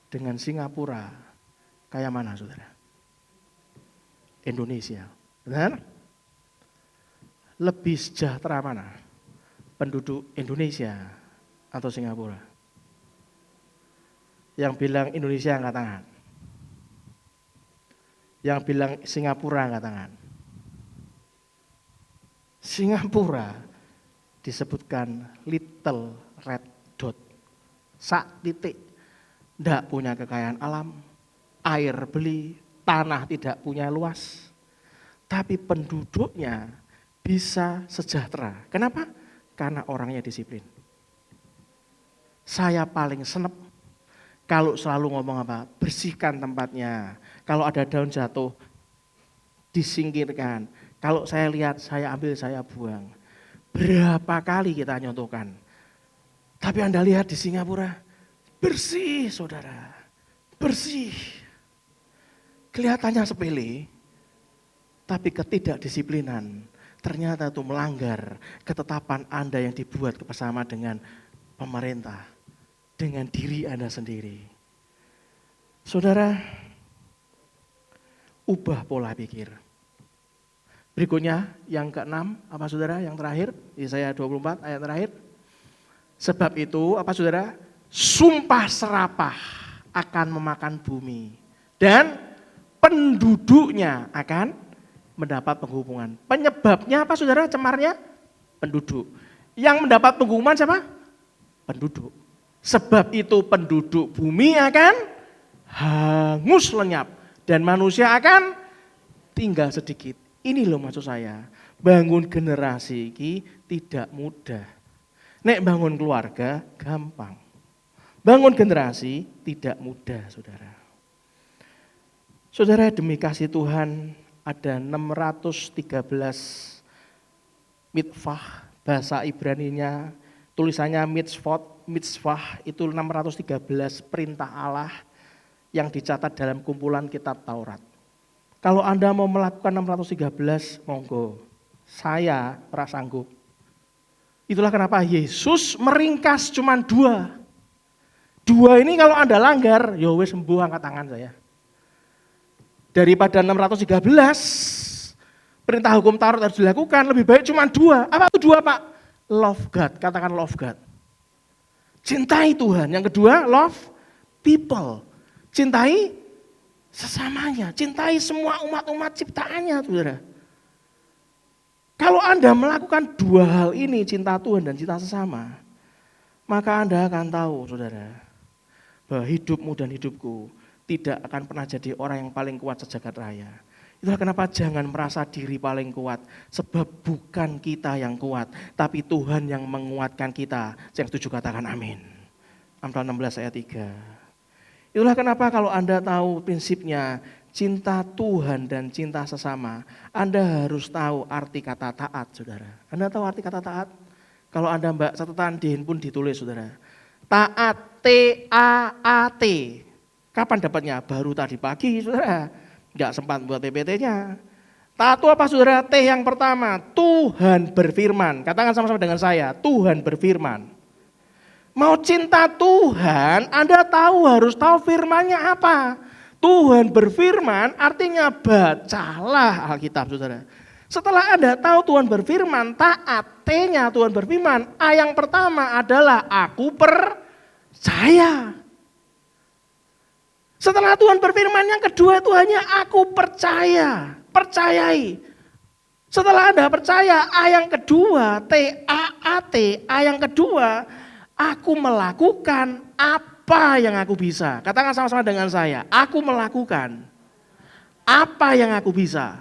dengan Singapura kayak mana, saudara? Indonesia, benar? Lebih sejahtera mana? Penduduk Indonesia atau Singapura? Yang bilang Indonesia angkat tangan. Yang bilang Singapura angkat tangan. Singapura disebutkan little red dot. Sak titik, tidak punya kekayaan alam, air beli, tanah tidak punya luas. Tapi penduduknya bisa sejahtera. Kenapa? Karena orangnya disiplin. Saya paling senep kalau selalu ngomong apa? Bersihkan tempatnya. Kalau ada daun jatuh, disingkirkan. Kalau saya lihat, saya ambil, saya buang. Berapa kali kita nyontohkan. Tapi Anda lihat di Singapura, bersih saudara, bersih. Kelihatannya sepele, tapi ketidakdisiplinan ternyata itu melanggar ketetapan Anda yang dibuat bersama dengan pemerintah, dengan diri Anda sendiri. Saudara, ubah pola pikir. Berikutnya yang keenam, apa saudara? Yang terakhir, Yesaya 24 ayat terakhir. Sebab itu, apa saudara? Sumpah serapah akan memakan bumi. Dan penduduknya akan mendapat penghukuman. Penyebabnya apa saudara? Cemarnya? Penduduk. Yang mendapat penghukuman siapa? Penduduk. Sebab itu penduduk bumi akan hangus lenyap. Dan manusia akan tinggal sedikit. Ini loh maksud saya. Bangun generasi ini tidak mudah. Nek bangun keluarga gampang. Bangun generasi tidak mudah, saudara. Saudara, demi kasih Tuhan ada 613 mitzvah, bahasa Ibraninya tulisannya mitzvah itu 613 perintah Allah yang dicatat dalam kumpulan kitab Taurat. Kalau Anda mau melakukan 613, monggo. Saya ora sanggup. Itulah kenapa Yesus meringkas cuma 2. 2 ini kalau Anda langgar, ya wis sembuh, angkat tangan saya. daripada 613 perintah hukum Taurat harus dilakukan, lebih baik cuma 2. Apa itu 2, Pak? Love God, katakan love God. Cintai Tuhan. Yang kedua, love people. Cintai sesamanya, cintai semua umat-umat ciptaannya, saudara. Kalau Anda melakukan 2 hal ini, cinta Tuhan dan cinta sesama, maka Anda akan tahu, saudara, bahwa hidupmu dan hidupku tidak akan pernah jadi orang yang paling kuat sejagat raya. Itulah kenapa jangan merasa diri paling kuat, sebab bukan kita yang kuat, tapi Tuhan yang menguatkan kita. Yang setuju katakan amin. Amsal 16 ayat 3. Itulah kenapa kalau Anda tahu prinsipnya cinta Tuhan dan cinta sesama, Anda harus tahu arti kata taat, saudara. Anda tahu arti kata taat? Kalau Anda mbak catatan di handphone ditulis, saudara. Taat, T-A-A-T. Kapan dapatnya? Baru tadi pagi, saudara. Enggak sempat buat PPT-nya. Taat itu apa, saudara? T yang pertama, Tuhan berfirman. Katakan sama-sama dengan saya, Tuhan berfirman. Mau cinta Tuhan, Anda harus tahu firman-Nya apa. Tuhan berfirman artinya bacalah Alkitab, saudara. Setelah Anda tahu Tuhan berfirman, taat, T-nya Tuhan berfirman, A yang pertama adalah aku percaya. Setelah Tuhan berfirman, yang kedua itu hanya aku percaya, percayai. Setelah Anda percaya, A yang kedua, T-A-A-T, A yang kedua, aku melakukan apa yang aku bisa. Katakan sama-sama dengan saya, aku melakukan apa yang aku bisa.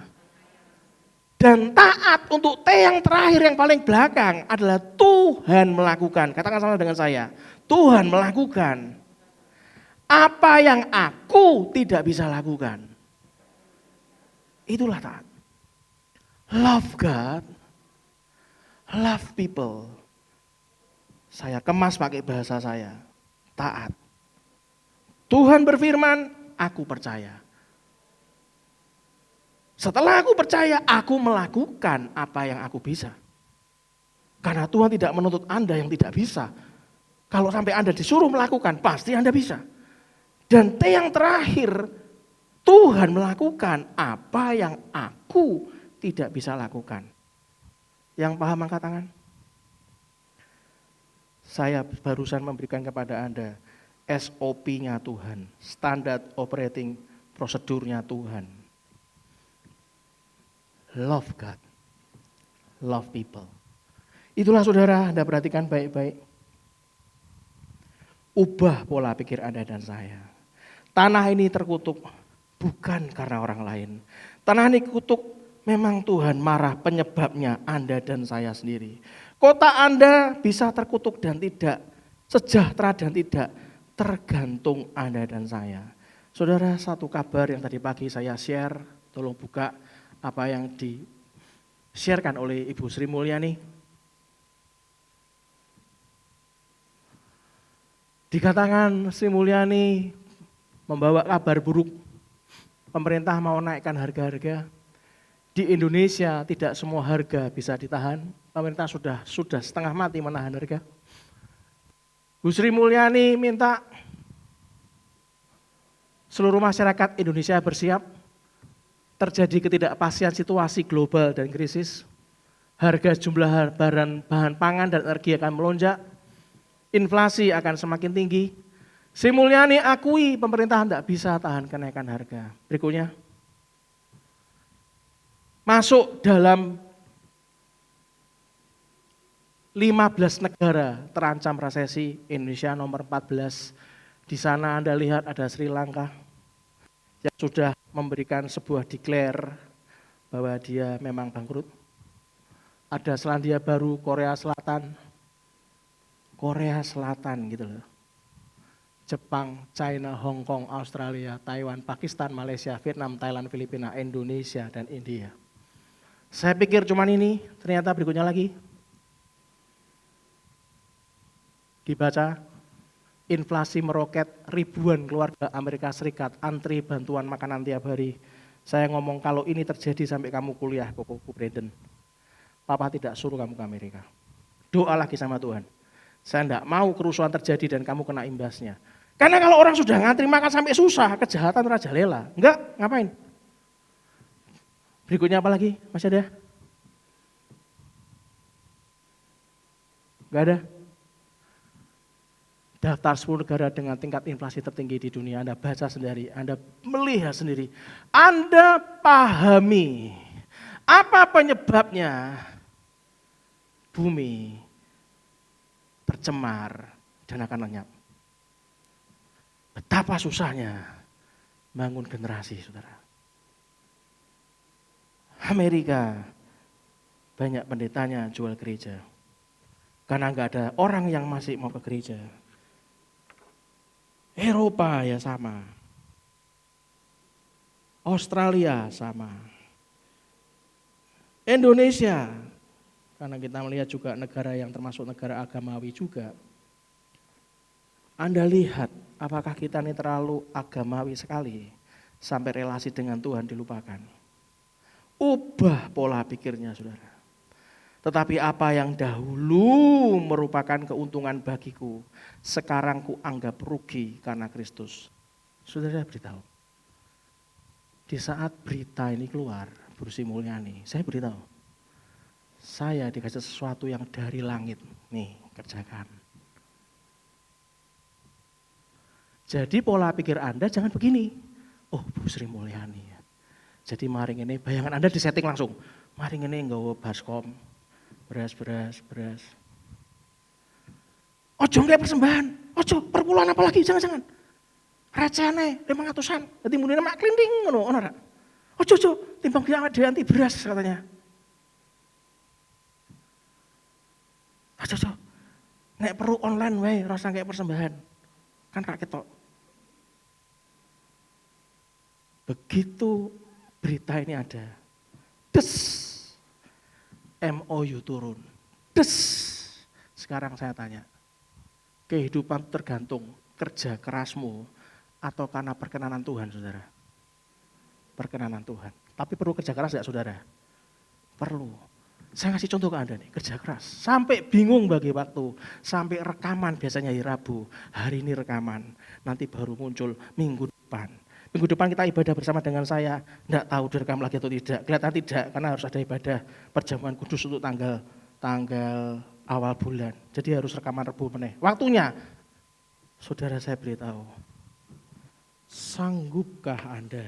Dan taat untuk T yang terakhir yang paling belakang adalah Tuhan melakukan. Katakan sama dengan saya, Tuhan melakukan apa yang aku tidak bisa lakukan. Itulah taat. Love God, love people. Saya kemas pakai bahasa saya, taat. Tuhan berfirman, aku percaya. Setelah aku percaya, aku melakukan apa yang aku bisa. Karena Tuhan tidak menuntut Anda yang tidak bisa. Kalau sampai Anda disuruh melakukan, pasti Anda bisa. Dan T yang terakhir, Tuhan melakukan apa yang aku tidak bisa lakukan. Yang paham angkat tangan? Saya barusan memberikan kepada Anda SOP-nya Tuhan, Standard Operating Procedure-nya Tuhan. Love God, love people. Itulah saudara, Anda perhatikan baik-baik. Ubah pola pikir Anda dan saya. Tanah ini terkutuk bukan karena orang lain. Tanah ini kutuk memang Tuhan marah, penyebabnya Anda dan saya sendiri. Kota Anda bisa terkutuk dan tidak, sejahtera dan tidak, tergantung Anda dan saya. Saudara, satu kabar yang tadi pagi saya share, tolong buka apa yang di-sharekan oleh Ibu Sri Mulyani. Dikatakan Sri Mulyani membawa kabar buruk, pemerintah mau naikkan harga-harga. Di Indonesia tidak semua harga bisa ditahan, pemerintah sudah setengah mati menahan harga. Bu Sri Mulyani minta seluruh masyarakat Indonesia bersiap, terjadi ketidakpastian situasi global dan krisis, harga jumlah bahan pangan dan energi akan melonjak, inflasi akan semakin tinggi. Sri Mulyani akui pemerintah tidak bisa tahan kenaikan harga. Berikutnya, masuk dalam 15 negara terancam resesi, Indonesia nomor 14. Di sana Anda lihat ada Sri Lanka yang sudah memberikan sebuah declare bahwa dia memang bangkrut. Ada Selandia Baru, Korea Selatan gitu loh. Jepang, China, Hong Kong, Australia, Taiwan, Pakistan, Malaysia, Vietnam, Thailand, Filipina, Indonesia, dan India. Saya pikir cuman ini, ternyata berikutnya lagi. Dibaca, inflasi meroket, ribuan keluarga Amerika Serikat antri bantuan makanan tiap hari. Saya ngomong kalau ini terjadi sampai kamu kuliah, Kokoku Brandon. Papa tidak suruh kamu ke Amerika. Doa lagi sama Tuhan. Saya tidak mau kerusuhan terjadi dan kamu kena imbasnya. Karena kalau orang sudah ngantri makan sampai susah, kejahatan rajalela. Enggak, ngapain? Berikutnya apa lagi? Masih ada? Enggak ada? Daftar 10 negara dengan tingkat inflasi tertinggi di dunia. Anda baca sendiri, Anda melihat sendiri. Anda pahami apa penyebabnya bumi tercemar dan akan lenyap. Betapa susahnya bangun generasi, saudara. Amerika banyak pendetanya jual gereja. Karena enggak ada orang yang masih mau ke gereja. Eropa ya sama. Australia sama. Indonesia, karena kita melihat juga negara yang termasuk negara agamawi juga. Anda lihat apakah kita ini terlalu agamawi sekali sampai relasi dengan Tuhan dilupakan. Ubah pola pikirnya, saudara. Tetapi apa yang dahulu merupakan keuntungan bagiku, sekarang ku anggap rugi karena Kristus. Saudara beritahu, di saat berita ini keluar, Bu Sri Mulyani, saya beritahu, saya dikasih sesuatu yang dari langit, nih kerjakan. Jadi pola pikir Anda jangan begini, oh Bu Sri Mulyani, jadi maring ini, bayangan Anda disetting langsung, maring ini nggawa baskom, beras. Ojo nggak persembahan, ojo perpuluhan apa lagi, jangan. Recehane 500-an, dadi munine mak klinting ngono ora. Ojo timbang dia anti beras katanya. Ojo. Nek perlu online wae, ora usah kayak persembahan. Kan rak ketok. Begitu berita ini ada. Des. MOU turun. Des. Sekarang saya tanya. Kehidupan tergantung kerja kerasmu atau karena perkenanan Tuhan, saudara? Perkenanan Tuhan. Tapi perlu kerja keras enggak, saudara? Perlu. Saya ngasih contoh ke Anda nih, kerja keras. Sampai bingung bagi waktu. Sampai rekaman biasanya hari Rabu. Hari ini rekaman. Nanti baru muncul minggu depan. Minggu depan kita ibadah bersama dengan saya. Enggak tahu direkam lagi atau tidak. Kelihatan tidak, karena harus ada ibadah perjamuan kudus untuk tanggal awal bulan. Jadi harus rekaman Rebu meneh. Waktunya, saudara saya beritahu, sanggupkah Anda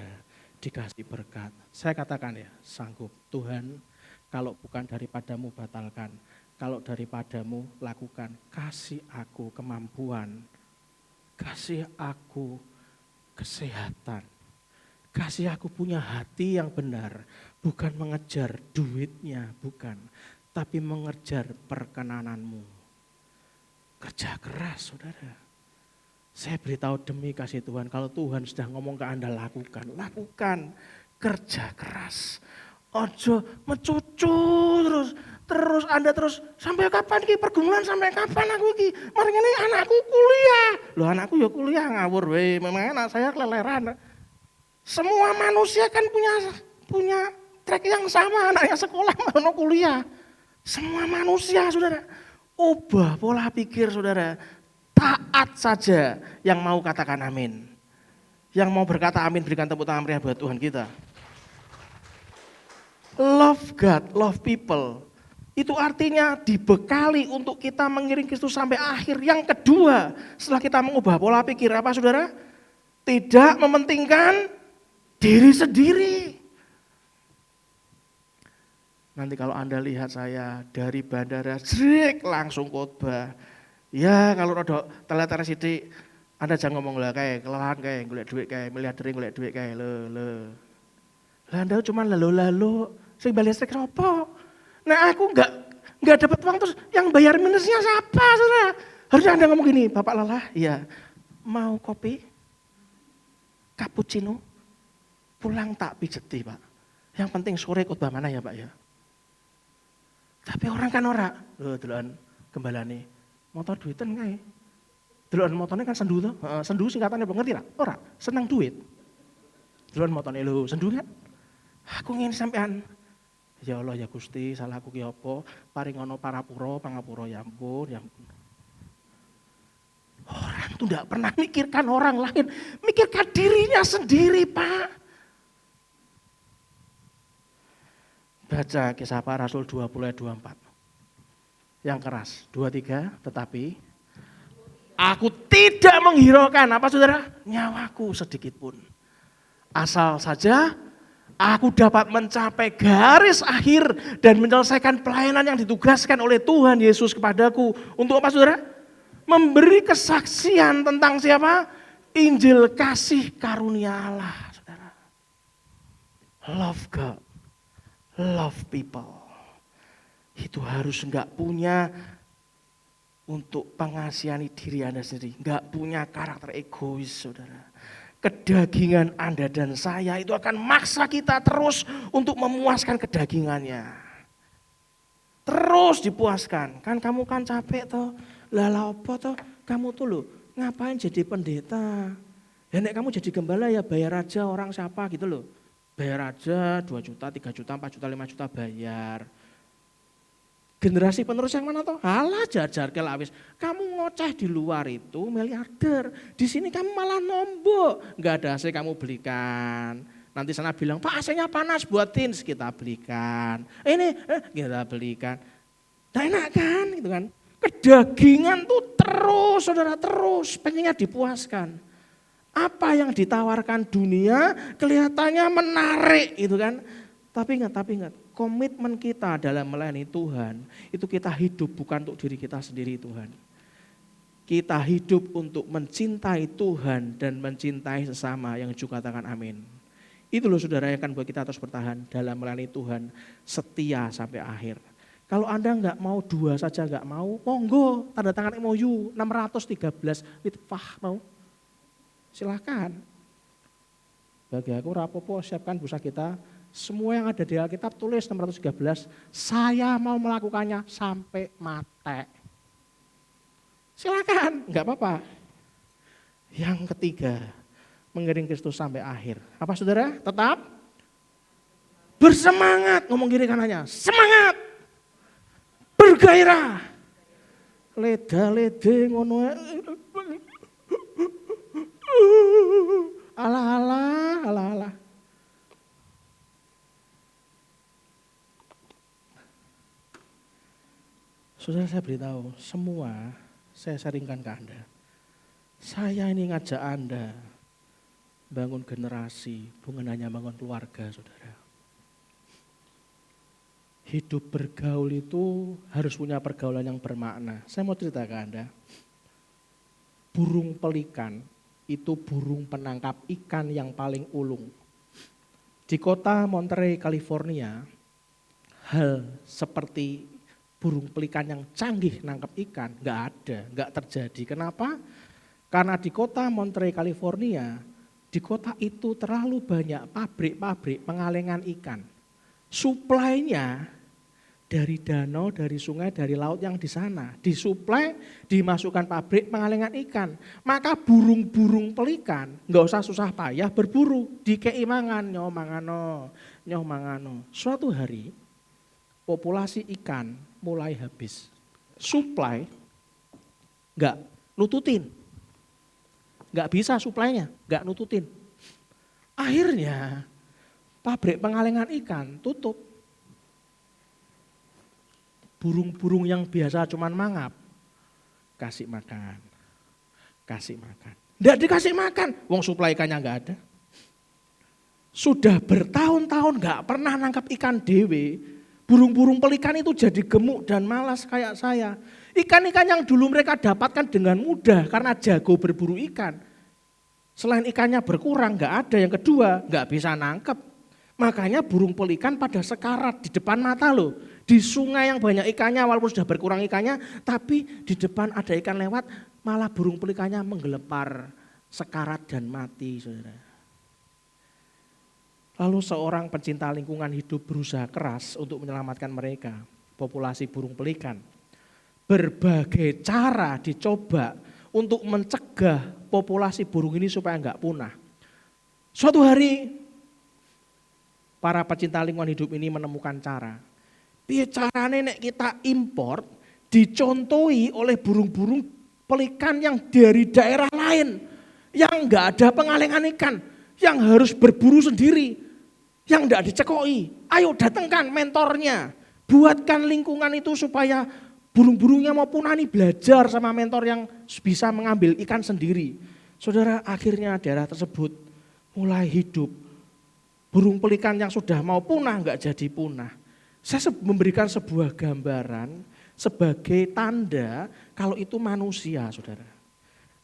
dikasih berkat? Saya katakan ya, sanggup. Tuhan, kalau bukan daripadamu batalkan, kalau daripadamu lakukan. Kasih aku kemampuan, kasih aku kesehatan, kasih aku punya hati yang benar, bukan mengejar duitnya, bukan, tapi mengejar perkenananmu. Kerja keras, saudara. Saya beritahu demi kasih Tuhan, kalau Tuhan sudah ngomong ke Anda, lakukan. Kerja keras. Ojo mecucu terus Anda terus sampai kapan ki pergumulan, sampai kapan aku ki? Mari ini anakku kuliah. Loh anakku ya kuliah ngawur we, memang anak saya keleleran. Semua manusia kan punya track yang sama, anaknya sekolah mau kuliah. Semua manusia, saudara. Ubah pola pikir, saudara. Taat saja yang mau katakan amin. Yang mau berkata amin, berikan tepuk tangan meriah buat Tuhan kita. Love God, love people. Itu artinya dibekali untuk kita mengiring Kristus sampai akhir. Yang kedua, setelah kita mengubah pola pikir, apa saudara? Tidak mementingkan diri sendiri. Nanti kalau Anda lihat saya dari bandara, langsung khotbah. Ya kalau ada telat sidik, Anda jangan ngomong lah kayak kelelahan kayak golek duit kayak miliarder golek duit kayak le. Lah Anda cuma lalu sing bayar listrik sapa? Nah aku enggak dapat uang, terus yang bayar minusnya siapa, saudara? Harusnya Anda ngomong gini, Bapak lelah, iya. Mau kopi? Cappuccino? Pulang tak pijeti, Pak. Yang penting sore khotbah mana ya, Pak ya? Tapi orang kan ora. Lho deloken gembalane. Motor duiten kae. Deloken motone kan sendu to? Heeh, sendu singkatannya ngerti ra? Ora, senang duit. Deloken motone lho, sendu kan? Aku ngin sampean. Ya Allah ya Gusti, salahku ki apa? Paringono parapura, pangapura ya ampun, ya ampun. Orang tuh enggak pernah mikirkan orang lain, mikirkan dirinya sendiri, Pak. Baca Kisah Para Rasul 20 ayat 24. Yang keras, 23, tetapi aku tidak menghiraukan apa saudara? Nyawaku sedikit pun. Asal saja aku dapat mencapai garis akhir dan menyelesaikan pelayanan yang ditugaskan oleh Tuhan Yesus kepadaku. Untuk apa saudara? Memberi kesaksian tentang siapa? Injil kasih karunia Allah, saudara. Love God, love people. Itu harus enggak punya untuk pengasihani diri Anda sendiri. Enggak punya karakter egois, saudara. Kedagingan Anda dan saya itu akan maksa kita terus untuk memuaskan kedagingannya. Terus dipuaskan. Kan kamu kan capek toh. Lala apa toh? Kamu tuh loh ngapain jadi pendeta? Ya nek kamu jadi gembala ya bayar aja orang siapa gitu loh. Bayar aja 2 juta, 3 juta, 4 juta, 5 juta bayar. Generasi penerus yang mana toh? Halah jar-jar kelawis. Kamu ngoceh di luar itu miliarder. Di sini kamu malah nombok. Enggak ada AC kamu belikan. Nanti sana bilang, Pak AC-nya panas buatin. Kita belikan. Ini kita belikan. Nah enak kan gitu kan. Kedagingan tuh terus saudara terus pengennya dipuaskan. Apa yang ditawarkan dunia kelihatannya menarik gitu kan. Tapi ingat, komitmen kita dalam melayani Tuhan, itu kita hidup bukan untuk diri kita sendiri Tuhan. Kita hidup untuk mencintai Tuhan dan mencintai sesama yang juga katakan amin. Itu loh saudara yang akan buat kita terus bertahan dalam melayani Tuhan, setia sampai akhir. Kalau Anda enggak mau 2 saja enggak mau, monggo tanda tangan MOU 613 litfah mau. Silakan. Bagi aku rapopo siapkan busa kita. Semua yang ada di Alkitab tulis 613, saya mau melakukannya sampai mati. Silakan, enggak apa-apa. Yang ketiga, mengiring Kristus sampai akhir. Apa saudara? Tetap bersemangat, ngomong kiri kanannya, semangat, bergairah, leda-lede ngono. Alah. Saudara saya beritahu, semua saya sharingkan ke Anda. Saya ini ngajak Anda bangun generasi, bukan hanya bangun keluarga saudara. Hidup bergaul itu harus punya pergaulan yang bermakna. Saya mau cerita ke Anda, burung pelikan itu burung penangkap ikan yang paling ulung. Di kota Monterey, California, hal seperti burung pelikan yang canggih nangkap ikan, nggak terjadi. Kenapa? Karena di kota Monterey, California, di kota itu terlalu banyak pabrik-pabrik pengalengan ikan. Suplainya dari danau, dari sungai, dari laut yang di sana, disuplai, dimasukkan pabrik pengalengan ikan. Maka burung-burung pelikan nggak usah susah payah berburu, dikei mangan, nyoh mangano. Suatu hari populasi ikan mulai habis. Supply enggak nututin. Enggak bisa suplainya, enggak nututin. Akhirnya pabrik pengalengan ikan tutup. Burung-burung yang biasa cuman mangap, kasih makan. Enggak dikasih makan, wong suplai ikannya enggak ada. Sudah bertahun-tahun enggak pernah nangkap ikan dewe. Burung-burung pelikan itu jadi gemuk dan malas kayak saya. Ikan-ikan yang dulu mereka dapatkan dengan mudah karena jago berburu ikan. Selain ikannya berkurang, nggak ada. Yang kedua, nggak bisa nangkep. Makanya burung pelikan pada sekarat di depan mata loh. Di sungai yang banyak ikannya walaupun sudah berkurang ikannya, tapi di depan ada ikan lewat, malah burung pelikannya menggelepar sekarat dan mati, saudara. Lalu seorang pencinta lingkungan hidup berusaha keras untuk menyelamatkan mereka, populasi burung pelikan. Berbagai cara dicoba untuk mencegah populasi burung ini supaya enggak punah. Suatu hari, para pecinta lingkungan hidup ini menemukan cara. Piye carane nek kita import, dicontohi oleh burung-burung pelikan yang dari daerah lain, yang enggak ada pengalengan ikan, yang harus berburu sendiri. yang tidak dicekoi. Ayo datangkan mentornya, buatkan lingkungan itu supaya burung-burungnya mau punah nih belajar sama mentor yang bisa mengambil ikan sendiri. Saudara, akhirnya daerah tersebut mulai hidup. Burung pelikan yang sudah mau punah enggak jadi punah. Saya memberikan sebuah gambaran sebagai tanda kalau itu manusia, saudara.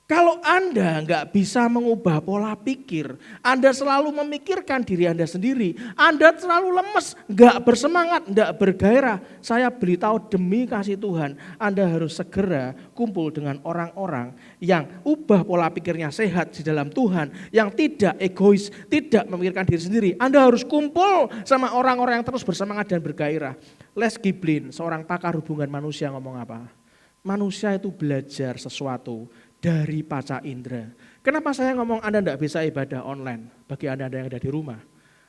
Kalau Anda nggak bisa mengubah pola pikir, Anda selalu memikirkan diri Anda sendiri, Anda selalu lemes, nggak bersemangat, nggak bergairah. Saya beritahu demi kasih Tuhan, Anda harus segera kumpul dengan orang-orang yang ubah pola pikirnya sehat di dalam Tuhan, yang tidak egois, tidak memikirkan diri sendiri. Anda harus kumpul sama orang-orang yang terus bersemangat dan bergairah. Les Giblin, seorang pakar hubungan manusia ngomong apa? Manusia itu belajar sesuatu dari panca indera. Kenapa saya ngomong Anda tidak bisa ibadah online bagi Anda yang ada di rumah?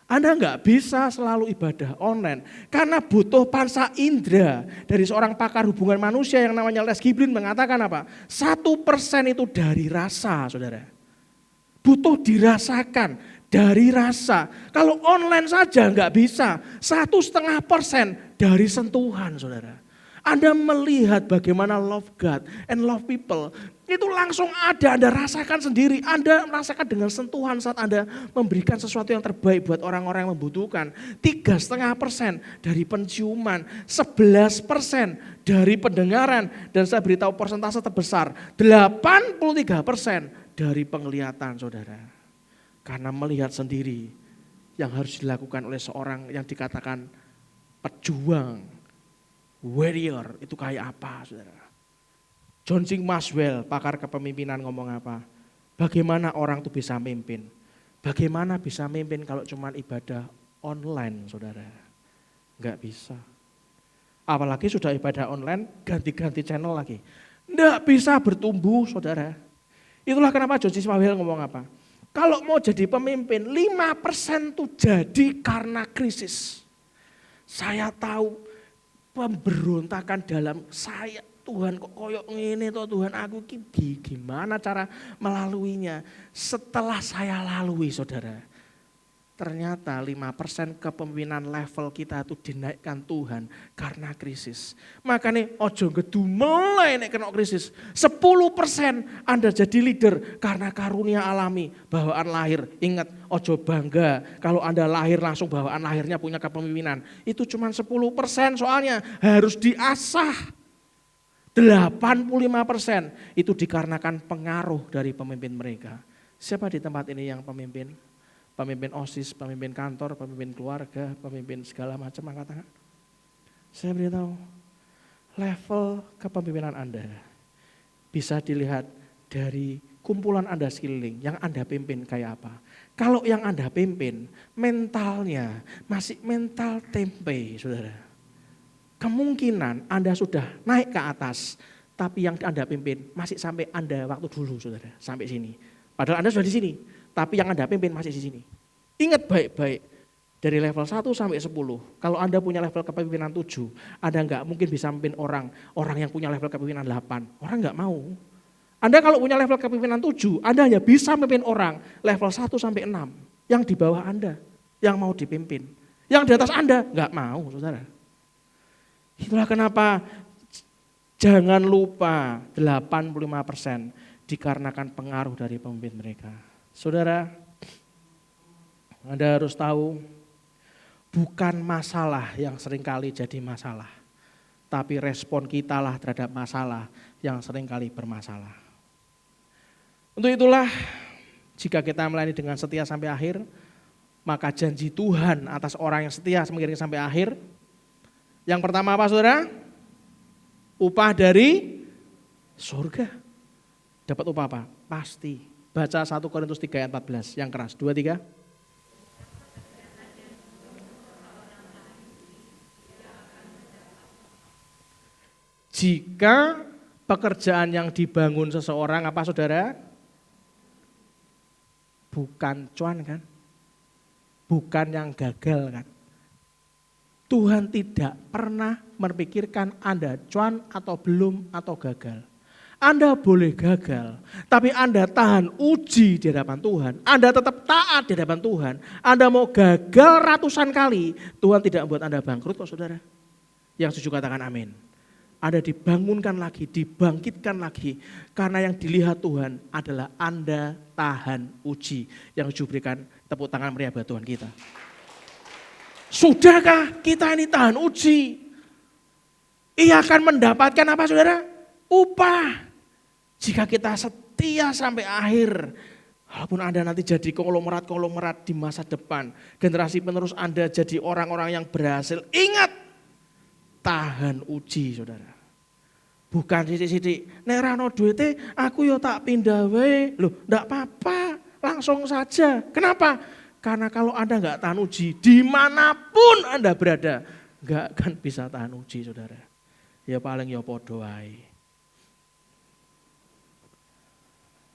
Anda nggak bisa selalu ibadah online karena butuh panca indera dari seorang pakar hubungan manusia yang namanya Les Giblin mengatakan apa? 1% itu dari rasa, saudara. Butuh dirasakan dari rasa. Kalau online saja nggak bisa, 1,5% dari sentuhan, saudara. Anda melihat bagaimana love God and love people, itu langsung ada, Anda rasakan sendiri, Anda merasakan dengan sentuhan saat Anda memberikan sesuatu yang terbaik buat orang-orang yang membutuhkan. 3,5% dari penciuman, 11% dari pendengaran, dan saya beritahu persentase terbesar, 83% dari penglihatan, saudara. Karena melihat sendiri yang harus dilakukan oleh seorang yang dikatakan pejuang, warrior itu kayak apa, saudara? John C. Maxwell, pakar kepemimpinan ngomong apa? Bagaimana orang itu bisa mimpin? Bagaimana bisa mimpin kalau cuma ibadah online, saudara? Enggak bisa. Apalagi sudah ibadah online, ganti-ganti channel lagi. Enggak bisa bertumbuh, saudara. Itulah kenapa John C. Maxwell ngomong apa? Kalau mau jadi pemimpin, 5% itu jadi karena krisis. Saya tahu pemberontakan dalam saya, Tuhan kok koyok ngene toh Tuhan, aku gimana cara melaluinya. Setelah saya lalui, saudara, ternyata 5% kepemimpinan level kita itu dinaikkan Tuhan karena krisis. Makanya ojo ngedumel nek kena krisis. 10% Anda jadi leader karena karunia alami, bawaan lahir. Ingat, ojo bangga kalau Anda lahir langsung bawaan lahirnya punya kepemimpinan. Itu cuma 10%, soalnya harus diasah. 85% itu dikarenakan pengaruh dari pemimpin mereka. Siapa di tempat ini yang pemimpin? Pemimpin OSIS, pemimpin kantor, pemimpin keluarga, pemimpin segala macam, angkat tangan. Saya beritahu, level kepemimpinan Anda bisa dilihat dari kumpulan Anda sekeliling, yang Anda pimpin kayak apa. Kalau yang Anda pimpin, mentalnya masih mental tempe, saudara. Kemungkinan Anda sudah naik ke atas, tapi yang Anda pimpin masih sampai Anda waktu dulu, saudara, sampai sini. Padahal Anda sudah di sini, tapi yang Anda pimpin masih di sini. Ingat baik-baik, dari level 1 sampai 10, kalau Anda punya level kepemimpinan 7, Anda enggak mungkin bisa memimpin orang yang punya level kepemimpinan 8. Orang enggak mau. Anda kalau punya level kepemimpinan 7, Anda hanya bisa memimpin orang level 1 sampai 6, yang di bawah Anda, yang mau dipimpin. Yang di atas Anda enggak mau, saudara. Itulah kenapa jangan lupa 85% dikarenakan pengaruh dari pemimpin mereka. Saudara, Anda harus tahu, bukan masalah yang seringkali jadi masalah, tapi respon kita lah terhadap masalah yang seringkali bermasalah. Untuk itulah, jika kita melayani dengan setia sampai akhir, maka janji Tuhan atas orang yang setia mengiringi sampai akhir. Yang pertama apa, saudara? Upah dari surga. Dapat upah apa? Pasti. Baca 1 Korintus 3 ayat 14 yang keras. 2, 3. Jika pekerjaan yang dibangun seseorang apa, saudara? Bukan cuan kan? Bukan yang gagal kan? Tuhan tidak pernah memikirkan Anda cuan atau belum atau gagal. Anda boleh gagal, tapi Anda tahan uji di hadapan Tuhan. Anda tetap taat di hadapan Tuhan. Anda mau gagal ratusan kali, Tuhan tidak membuat Anda bangkrut kok saudara. Yang setuju katakan amin. Anda dibangunkan lagi, dibangkitkan lagi. Karena yang dilihat Tuhan adalah Anda tahan uji. Yang setuju berikan tepuk tangan meriah buat Tuhan kita. Sudahkah kita ini tahan uji? Ia akan mendapatkan apa saudara? Upah. Jika kita setia sampai akhir, walaupun Anda nanti jadi konglomerat di masa depan, generasi penerus Anda jadi orang-orang yang berhasil, ingat, tahan uji saudara. Bukan sidik-sidik, nek rano duite aku yo tak pindah wae. Loh, enggak apa-apa, langsung saja. Kenapa? Karena kalau Anda enggak tahan uji, dimanapun Anda berada, enggak akan bisa tahan uji saudara. Ya paling yo podo wae.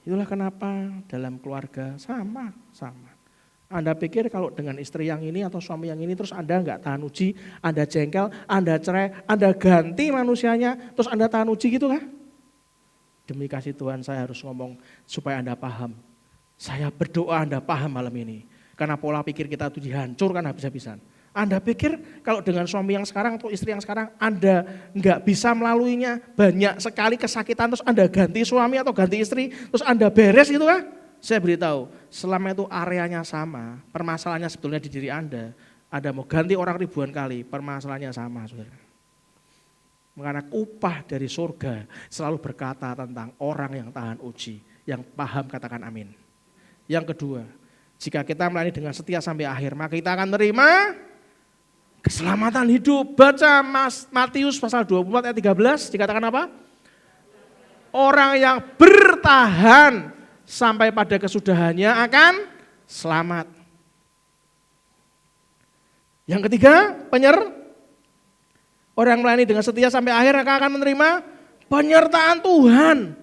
Itulah kenapa dalam keluarga sama. Anda pikir kalau dengan istri yang ini atau suami yang ini terus Anda enggak tahan uji, Anda jengkel, Anda cerai, Anda ganti manusianya, terus Anda tahan uji gitu kah? Demi kasih Tuhan saya harus ngomong supaya Anda paham. Saya berdoa Anda paham malam ini. Karena pola pikir kita itu dihancurkan habis-habisan. Anda pikir kalau dengan suami yang sekarang atau istri yang sekarang Anda nggak bisa melaluinya, banyak sekali kesakitan terus Anda ganti suami atau ganti istri, terus Anda beres gitu kan? Saya beritahu, selama itu areanya sama, permasalahannya sebetulnya di diri Anda mau ganti orang ribuan kali, permasalahannya sama saudara. Karena upah dari surga selalu berkata tentang orang yang tahan uji, yang paham katakan amin. Yang kedua, jika kita melayani dengan setia sampai akhir, maka kita akan menerima keselamatan hidup. Baca Matius pasal 24 ayat 13, dikatakan apa? Orang yang bertahan sampai pada kesudahannya akan selamat. Yang ketiga, orang melayani dengan setia sampai akhir akan menerima penyertaan Tuhan.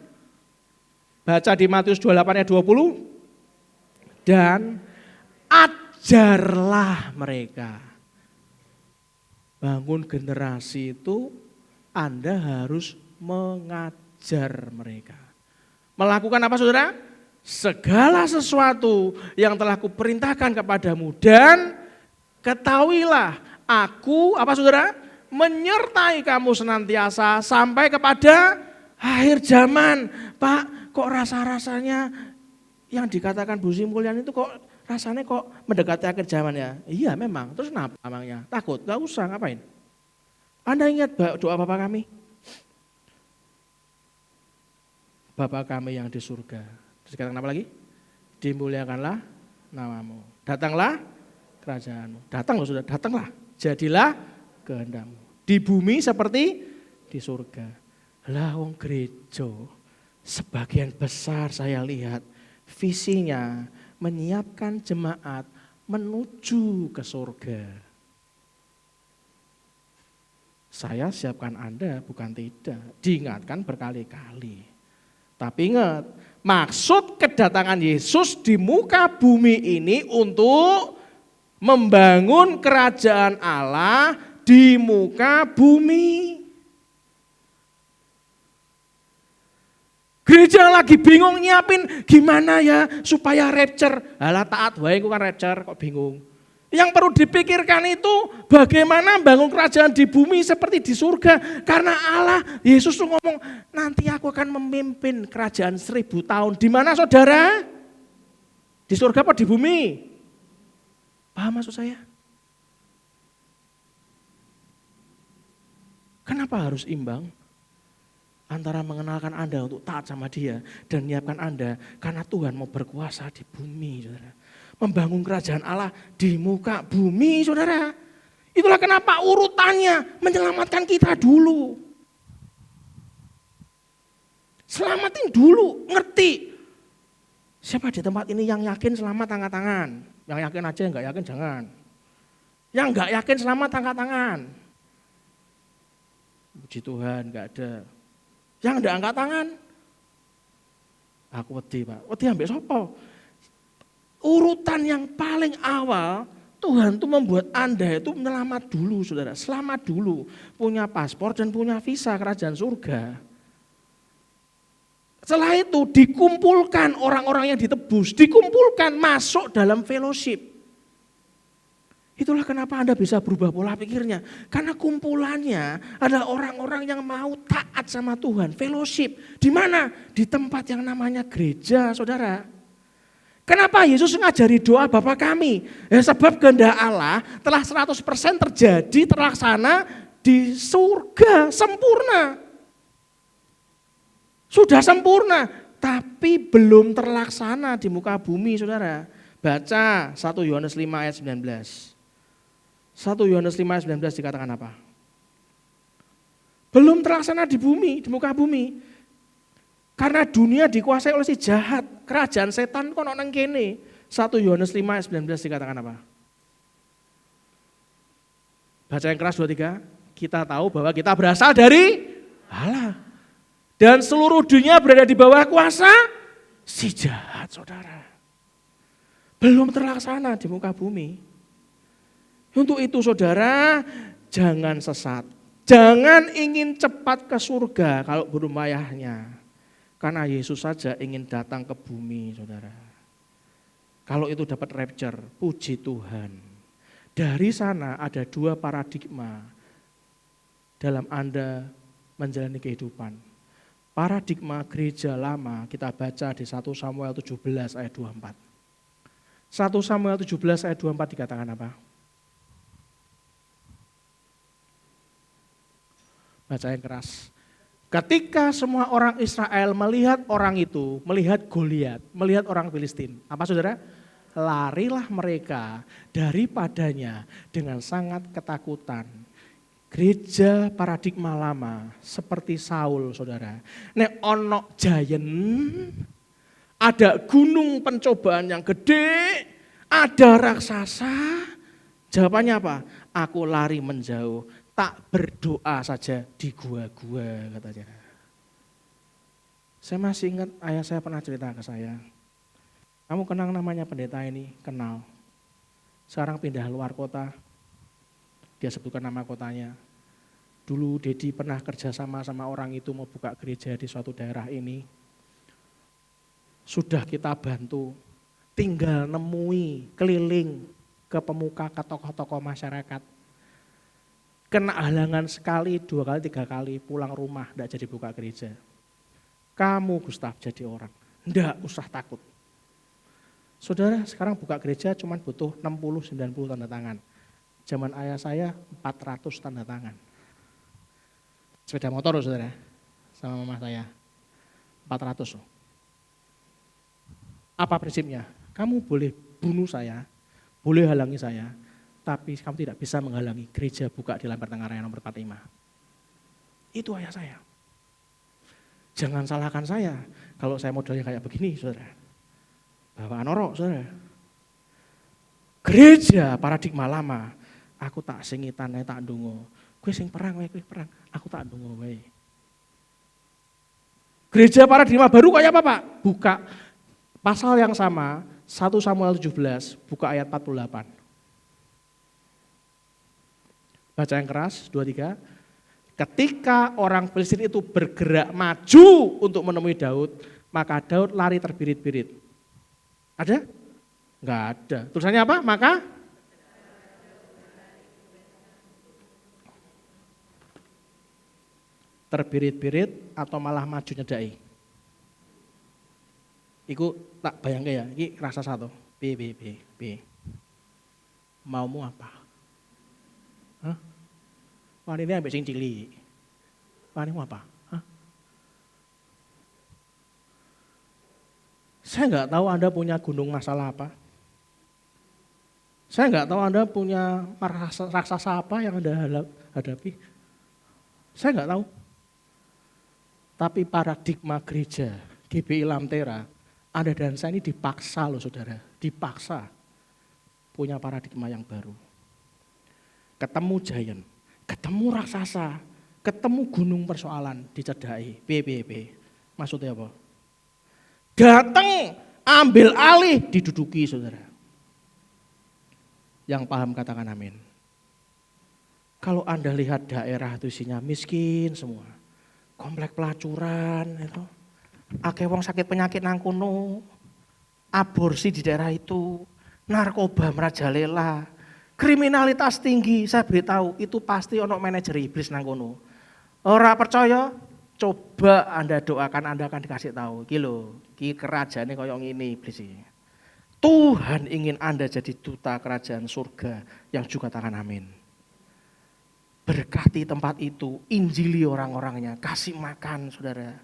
Baca di Matius 28 ayat 20. Dan ajarlah mereka. Bangun generasi itu Anda harus mengajar mereka. Melakukan apa saudara? Segala sesuatu yang telah kuperintahkan kepadamu dan ketahuilah aku apa saudara? Menyertai kamu senantiasa sampai kepada akhir zaman. Pak, kok rasa-rasanya yang dikatakan Bu Sri Mulyani itu kok rasanya kok mendekati akhir zaman ya? Iya memang, terus kenapa emangnya? Takut? Gak usah, ngapain? Anda ingat doa Bapa kami? Bapa kami yang di surga. Terus katakan apa lagi? Dimuliakanlah namamu. Datanglah kerajaanmu. Datang loh sudah, datanglah. Jadilah kehendakmu. Di bumi seperti di surga. Lah wong gereja, sebagian besar saya lihat visinya menyiapkan jemaat menuju ke surga. Saya siapkan Anda bukan tidak, diingatkan berkali-kali. Tapi ingat, maksud kedatangan Yesus di muka bumi ini untuk membangun kerajaan Allah di muka bumi. Gereja lagi bingung nyiapin gimana ya supaya rapture. Alah taat wae ku kan rapture kok bingung. Yang perlu dipikirkan itu bagaimana bangun kerajaan di bumi seperti di surga. Karena Allah, Yesus tuh ngomong nanti aku akan memimpin kerajaan 1000 tahun. Di mana saudara? Di surga apa di bumi? Paham maksud saya? Kenapa harus imbang? Antara mengenalkan Anda untuk taat sama dia dan menyiapkan Anda karena Tuhan mau berkuasa di bumi, saudara. Membangun kerajaan Allah di muka bumi, saudara. Itulah kenapa urutannya menyelamatkan kita dulu. Selamatin dulu, ngerti. Siapa di tempat ini yang yakin selamat angkat tangan? Yang yakin aja, yang gak yakin jangan. Yang gak yakin selamat angkat tangan. Puji Tuhan, gak ada. Yang enggak angkat tangan, aku wedi Pak, wedi ambek sapa? Urutan yang paling awal, Tuhan tuh membuat Anda itu menyelamat dulu saudara, selamat dulu. Punya paspor dan punya visa kerajaan surga. Setelah itu dikumpulkan orang-orang yang ditebus, dikumpulkan masuk dalam fellowship. Itulah kenapa Anda bisa berubah pola pikirnya. Karena kumpulannya adalah orang-orang yang mau taat sama Tuhan, fellowship. Di mana? Di tempat yang namanya gereja, saudara. Kenapa Yesus ngajari doa Bapa kami? Ya, sebab kehendak Allah telah 100% terjadi, terlaksana di surga, sempurna. Sudah sempurna, tapi belum terlaksana di muka bumi, saudara. Baca 1 Yohanes 5 ayat 19. 1 Yohanes 5 ayat 19 dikatakan apa? Belum terlaksana di bumi, di muka bumi. Karena dunia dikuasai oleh si jahat, kerajaan setan kono nang kene. 1 Yohanes 5 ayat 19 dikatakan apa? Baca yang keras 2-3. Kita tahu bahwa kita berasal dari Allah. Dan seluruh dunia berada di bawah kuasa si jahat, saudara. Belum terlaksana di muka bumi. Untuk itu saudara, jangan sesat. Jangan ingin cepat ke surga kalau belum ayahnya. Karena Yesus saja ingin datang ke bumi, saudara. Kalau itu dapat rapture, puji Tuhan. Dari sana ada 2 paradigma dalam Anda menjalani kehidupan. Paradigma gereja lama kita baca di 1 Samuel 17 ayat 24. 1 Samuel 17 ayat 24 dikatakan apa? Baca yang keras. Ketika semua orang Israel melihat orang itu, melihat Goliat, melihat orang Filistin. Apa saudara? Larilah mereka daripadanya dengan sangat ketakutan. Gereja paradigma lama seperti Saul, saudara. Nek ono giant, ada gunung pencobaan yang gede, ada raksasa. Jawabannya apa? Aku lari menjauh, tak berdoa saja di gua-gua, katanya. Saya masih ingat ayah saya pernah cerita ke saya. Kamu kenal namanya pendeta ini? Kenal. Sekarang pindah luar kota. Dia sebutkan nama kotanya. Dulu Dedi pernah kerjasama sama orang itu mau buka gereja di suatu daerah ini. Sudah kita bantu, tinggal nemui, keliling ke pemuka, ke tokoh-tokoh masyarakat. Kena halangan sekali, 2 kali, 3 kali, pulang rumah, tidak jadi buka gereja. Kamu Gustaf jadi orang, tidak usah takut. Saudara sekarang buka gereja cuma butuh 60-90 tanda tangan. Zaman ayah saya 400 tanda tangan. Sepeda motor loh saudara, sama mama saya. 400 loh. Apa prinsipnya? Kamu boleh bunuh saya, boleh halangi saya, tapi kamu tidak bisa menghalangi gereja buka di Lamber Tengah Raya nomor 45. Itu ayah saya. Jangan salahkan saya kalau saya modelnya kayak begini saudara. Bawaan orok saudara. Gereja paradigma lama. Aku tak singitan, tak ndonga. Kowe sing perang, kowe perang. Aku tak ndonga wae. Gereja paradigma baru kayak apa, Pak? Buka pasal yang sama, 1 Samuel 17, buka ayat 48. Baca yang keras, 2-3. Ketika orang Filistin itu bergerak maju untuk menemui Daud, maka Daud lari terbirit-birit. Ada? Enggak ada. Tulisannya apa? Maka terbirit-birit atau malah maju nyedai. Iku tak bayangke ya, iki rasa satu. B. Maumu apa? Hah? Wani ini ambek sing cilik. Wanimu apa? Hah? Saya enggak tahu Anda punya gunung masalah apa. Saya enggak tahu Anda punya raksasa apa yang Anda hadapi. Saya enggak tahu. Tapi paradigma gereja GBI Lamtera, Anda dan saya ini dipaksa loh saudara, dipaksa punya paradigma yang baru. Ketemu giant, ketemu raksasa, ketemu gunung persoalan dicedai, B. Maksudnya apa? Datang, ambil alih, diduduki saudara. Yang paham katakan amin. Kalau Anda lihat daerah itu isinya miskin semua. Komplek pelacuran itu. Akeh wong sakit penyakit nang kono, aborsi di daerah itu, narkoba merajalela, kriminalitas tinggi. Saya beritahu itu pasti ono manajer iblis nang kono. Ora percaya? Coba Anda doakan, Anda akan dikasih tahu. Iki lho, iki kerajaane koyo ngene iblis iki. Tuhan ingin Anda jadi duta kerajaan surga yang juga katakan amin. Berkati tempat itu, injili orang-orangnya, kasih makan saudara.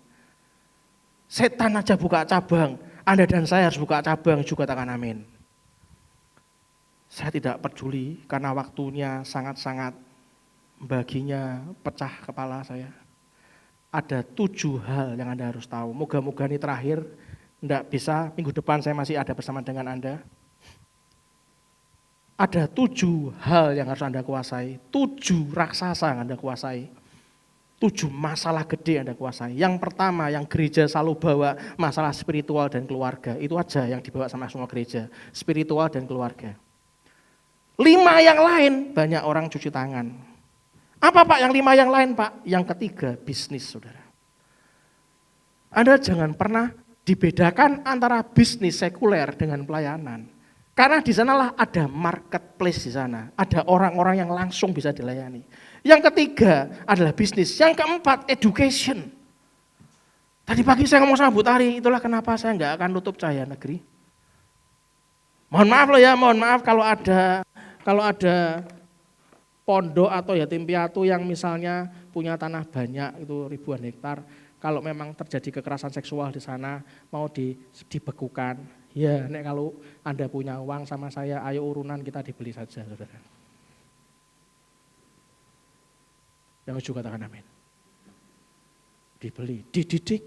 Setan aja buka cabang, Anda dan saya harus buka cabang juga katakan amin. Saya tidak peduli karena waktunya sangat-sangat baginya pecah kepala saya. Ada 7 hal yang Anda harus tahu. Moga-moga ini terakhir, enggak bisa, minggu depan saya masih ada bersama dengan Anda. Ada 7 hal yang harus Anda kuasai, 7 raksasa yang Anda kuasai, 7 masalah gede yang Anda kuasai. Yang pertama yang gereja selalu bawa, masalah spiritual dan keluarga. Itu aja yang dibawa sama semua gereja, spiritual dan keluarga. 5 yang lain, banyak orang cuci tangan. Apa Pak yang 5 yang lain Pak? Yang ketiga, bisnis saudara. Anda jangan pernah dibedakan antara bisnis sekuler dengan pelayanan. Karena di sanalah ada marketplace di sana. Ada orang-orang yang langsung bisa dilayani. Yang ketiga adalah bisnis. Yang keempat, education. Tadi pagi saya ngomong sama Bu Tari, itulah kenapa saya nggak akan nutup Cahaya Negeri. Mohon maaf loh ya, mohon maaf kalau ada pondok atau yatim piatu yang misalnya punya tanah banyak, itu ribuan hektar. Kalau memang terjadi kekerasan seksual di sana, mau dibekukan. Ya, nek kalau Anda punya uang sama saya, ayo urunan kita dibeli saja, saudara. Yang juga katakan amin. Dibeli, dididik,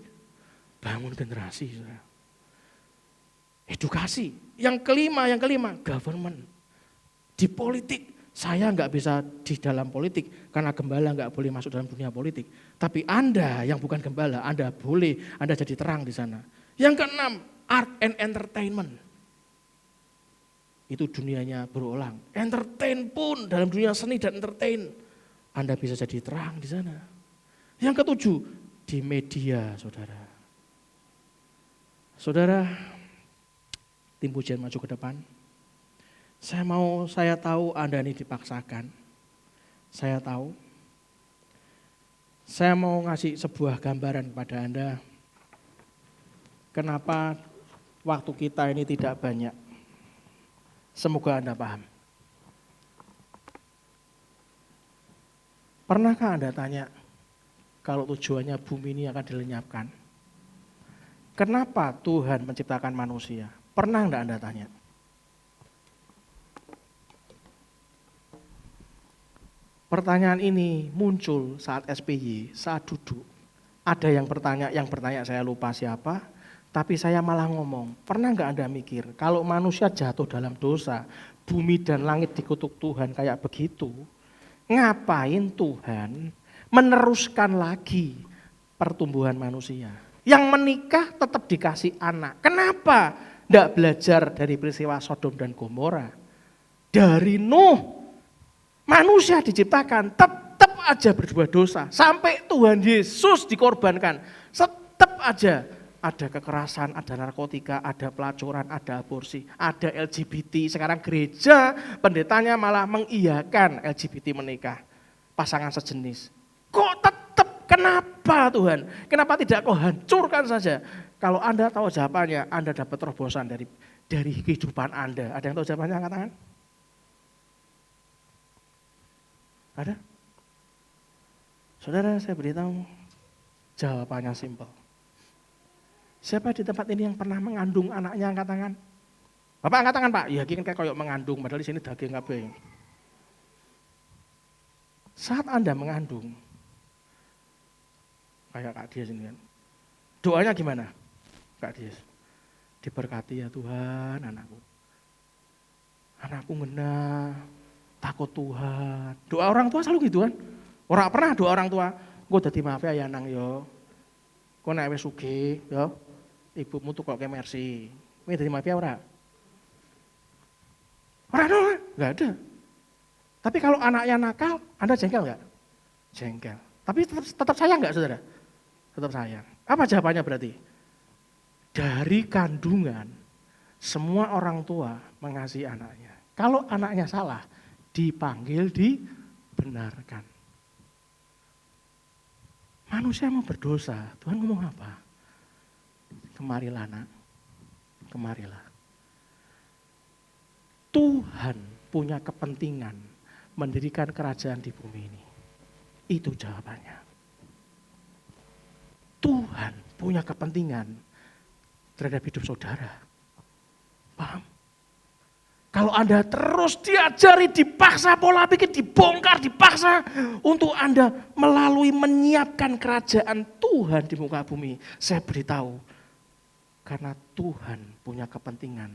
bangun generasi, saudara. Edukasi. Yang kelima, government. Di politik, saya nggak bisa di dalam politik, karena gembala nggak boleh masuk dalam dunia politik. Tapi Anda yang bukan gembala, Anda boleh, Anda jadi terang di sana. Yang keenam, art and entertainment. Itu dunianya berulang. Entertain pun dalam dunia seni dan entertain, Anda bisa jadi terang di sana. Yang ketujuh, di media, saudara. Saudara, tim pujian maju ke depan. Saya tahu Anda ini dipaksakan. Saya tahu. Saya mau ngasih sebuah gambaran kepada Anda. Kenapa waktu kita ini tidak banyak. Semoga Anda paham. Pernahkah Anda tanya, kalau tujuannya bumi ini akan dilenyapkan? Kenapa Tuhan menciptakan manusia? Pernah enggak Anda tanya? Pertanyaan ini muncul saat SPY, saat duduk. Ada yang bertanya saya lupa siapa, tapi saya malah ngomong, pernah enggak Anda mikir, kalau manusia jatuh dalam dosa, bumi dan langit dikutuk Tuhan kayak begitu, ngapain Tuhan meneruskan lagi pertumbuhan manusia? Yang menikah tetap dikasih anak. Kenapa enggak belajar dari peristiwa Sodom dan Gomora? Dari Nuh, manusia diciptakan tetap aja berbuat dosa. Sampai Tuhan Yesus dikorbankan, tetap aja ada kekerasan, ada narkotika, ada pelacuran, ada aborsi, ada LGBT. Sekarang gereja pendetanya malah mengiyakan LGBT menikah, pasangan sejenis. Kok tetap? Kenapa Tuhan? Kenapa tidak kau hancurkan saja? Kalau Anda tahu jawabannya, Anda dapat terobosan dari kehidupan Anda. Ada yang tahu jawabannya? Angkat tangan. Ada? Saudara, saya beritahu, jawabannya simpel. Siapa di tempat ini yang pernah mengandung anaknya? Angkat tangan. Bapak angkat tangan Pak. Ya kan kayak mengandung, padahal di sini daging kabeh. Saat Anda mengandung, kayak Kak Dias ini kan, doanya gimana? Kak Dias, diberkati ya Tuhan anakku. Anakku ngena, takut Tuhan. Doa orang tua selalu gitu kan. Orang pernah doa orang tua, gue dadi maaf ya nang yo. Kau nek wis sugih yo, ibumu tuh kok mercy. Kowe dadi maaf ya ora? Ora ada, enggak ada. Tapi kalau anaknya nakal, Anda jengkel enggak? Jengkel. Tapi tetap sayang enggak saudara? Tetap sayang. Apa jawabannya berarti? dari kandungan, semua orang tua mengasihi anaknya. Kalau anaknya salah, dipanggil, dibenarkan. Manusia mau berdosa, Tuhan ngomong apa? Kemarilah nak, kemarilah. Tuhan punya kepentingan mendirikan kerajaan di bumi ini. Itu jawabannya. Tuhan punya kepentingan terhadap hidup saudara. Paham? Kalau Anda terus diajari, dipaksa pola pikir, dibongkar, dipaksa untuk Anda melalui menyiapkan kerajaan Tuhan di muka bumi. Saya beritahu, karena Tuhan punya kepentingan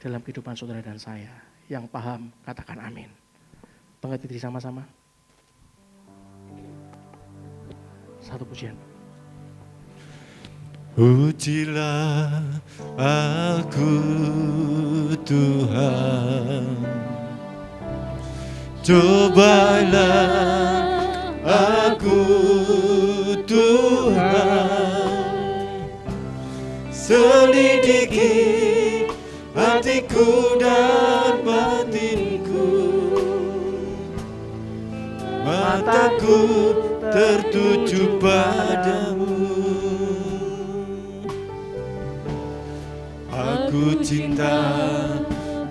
dalam kehidupan saudara dan saya. Yang paham, katakan amin. Bangkit berdiri sama-sama. Satu pujian. Pujilah aku Tuhan, cobalah aku Tuhan, selidiki hatiku dan batinku, mataku tertuju padamu. Aku cinta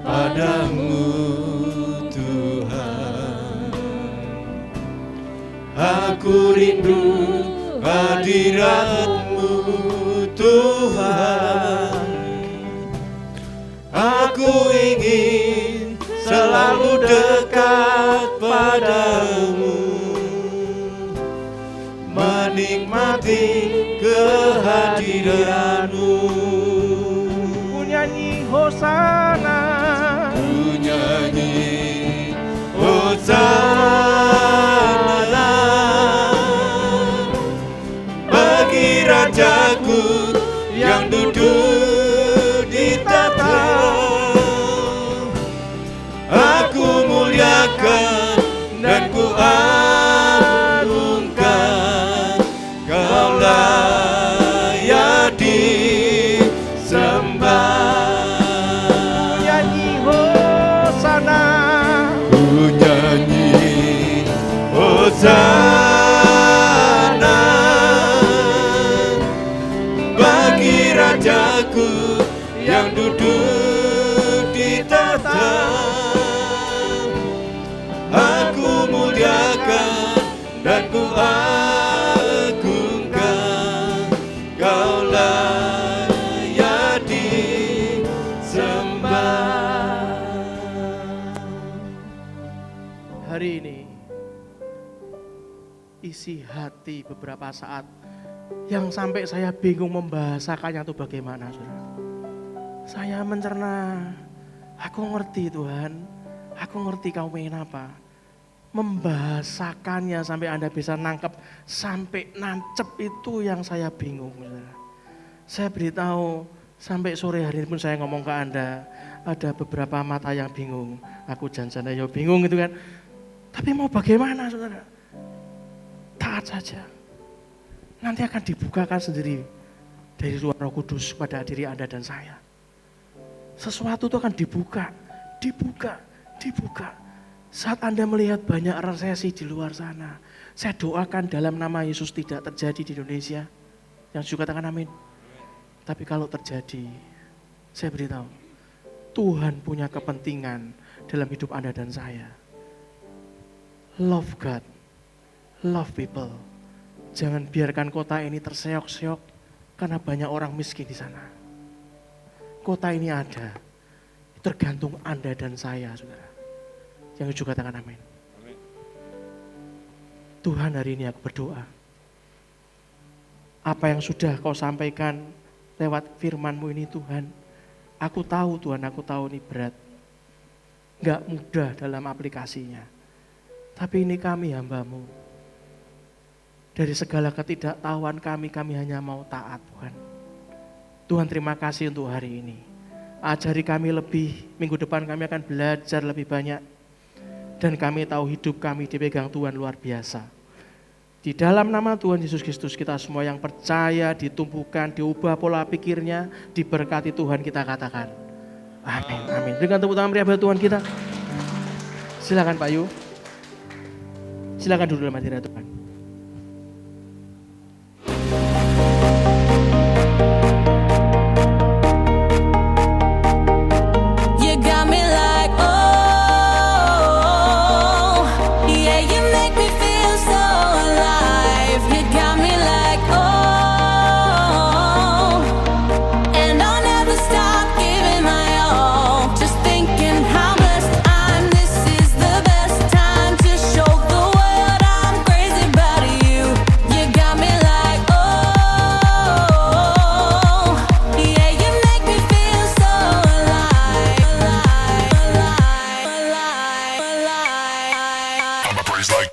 padamu Tuhan, aku rindu hadirat-Mu Tuhan, aku ingin selalu dekat padamu, menikmati kehadiran-Mu. Nyanyi Hosana, Ku nyanyi Hosana bagi Rajaku yang duduk di tahta. Aku muliakan dan ku agungkan, Kau layak disembah. Hosana bagi Rajaku yang duduk di tahta. Aku muliakan dan ku agungkan, Kau layak disembah. Hari ini isi hati beberapa saat yang sampai saya bingung membahasakannya itu bagaimana, saudara. Saya mencerna, aku ngerti Tuhan, aku ngerti Kau pengen apa. Membahasakannya sampai Anda bisa nangkep, sampai nancep itu yang saya bingung, saudara. Saya beritahu, sampai sore hari ini pun saya ngomong ke Anda, ada beberapa mata yang bingung, aku janjian ayo bingung gitu kan. Tapi mau bagaimana, saudara? Taat saja. Nanti akan dibukakan sendiri dari ruang Roh Kudus pada diri Anda dan saya. Sesuatu itu akan dibuka, dibuka, dibuka. Saat Anda melihat banyak resesi di luar sana, saya doakan dalam nama Yesus tidak terjadi di Indonesia. Yang juga katakan amin. Tapi kalau terjadi, saya beritahu, Tuhan punya kepentingan dalam hidup Anda dan saya. Love God. Love people. Jangan biarkan kota ini terseok-seok karena banyak orang miskin di sana. Kota ini ada, tergantung Anda dan saya, saudara. Yang juga katakan amin. Tuhan, hari ini aku berdoa. Apa yang sudah Kau sampaikan lewat firman-Mu ini, Tuhan. Aku tahu Tuhan, aku tahu ini berat. Gak mudah dalam aplikasinya. Tapi ini kami hamba-Mu. Dari segala ketidaktahuan kami hanya mau taat, Tuhan. Tuhan, terima kasih untuk hari ini. Ajari kami lebih, minggu depan kami akan belajar lebih banyak. Dan kami tahu hidup kami dipegang Tuhan luar biasa. Di dalam nama Tuhan Yesus Kristus kita semua yang percaya ditumbuhkan, diubah pola pikirnya, diberkati Tuhan kita katakan. Amin, amin. Dengan tepuk tangan meriah buat Tuhan kita. Silakan Pak Yu. Silakan duduk dalam hadirat Tuhan. You got me like, oh, yeah, you make me feel so alive. You got me like, oh, and I'll never stop giving my all. Just thinking how blessed I'm. This is the best time to show the world I'm crazy about you. You got me like, oh, yeah, you make me feel so alive, alive, alive, alive, alive. I'ma praise like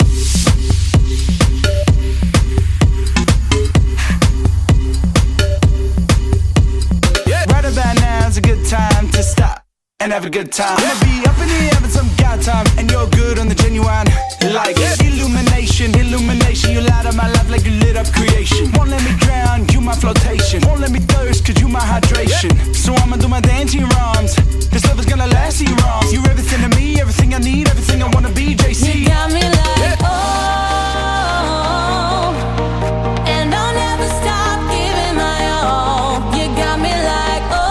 Right about now is a good time to stop and have a good time. I'ma be up in here having some god time, and you're good on the genuine. Like illumination, illumination. You light up my life like you lit up creation. Won't let me drown, you my flotation. Won't let me thirst, cause you my hydration. So I'ma do my dance in your arms. This love is gonna last in your arms. You're everything to me, everything I need, everything I wanna be, JC. You got me like, oh, and I'll never stop giving my all. You got me like, oh,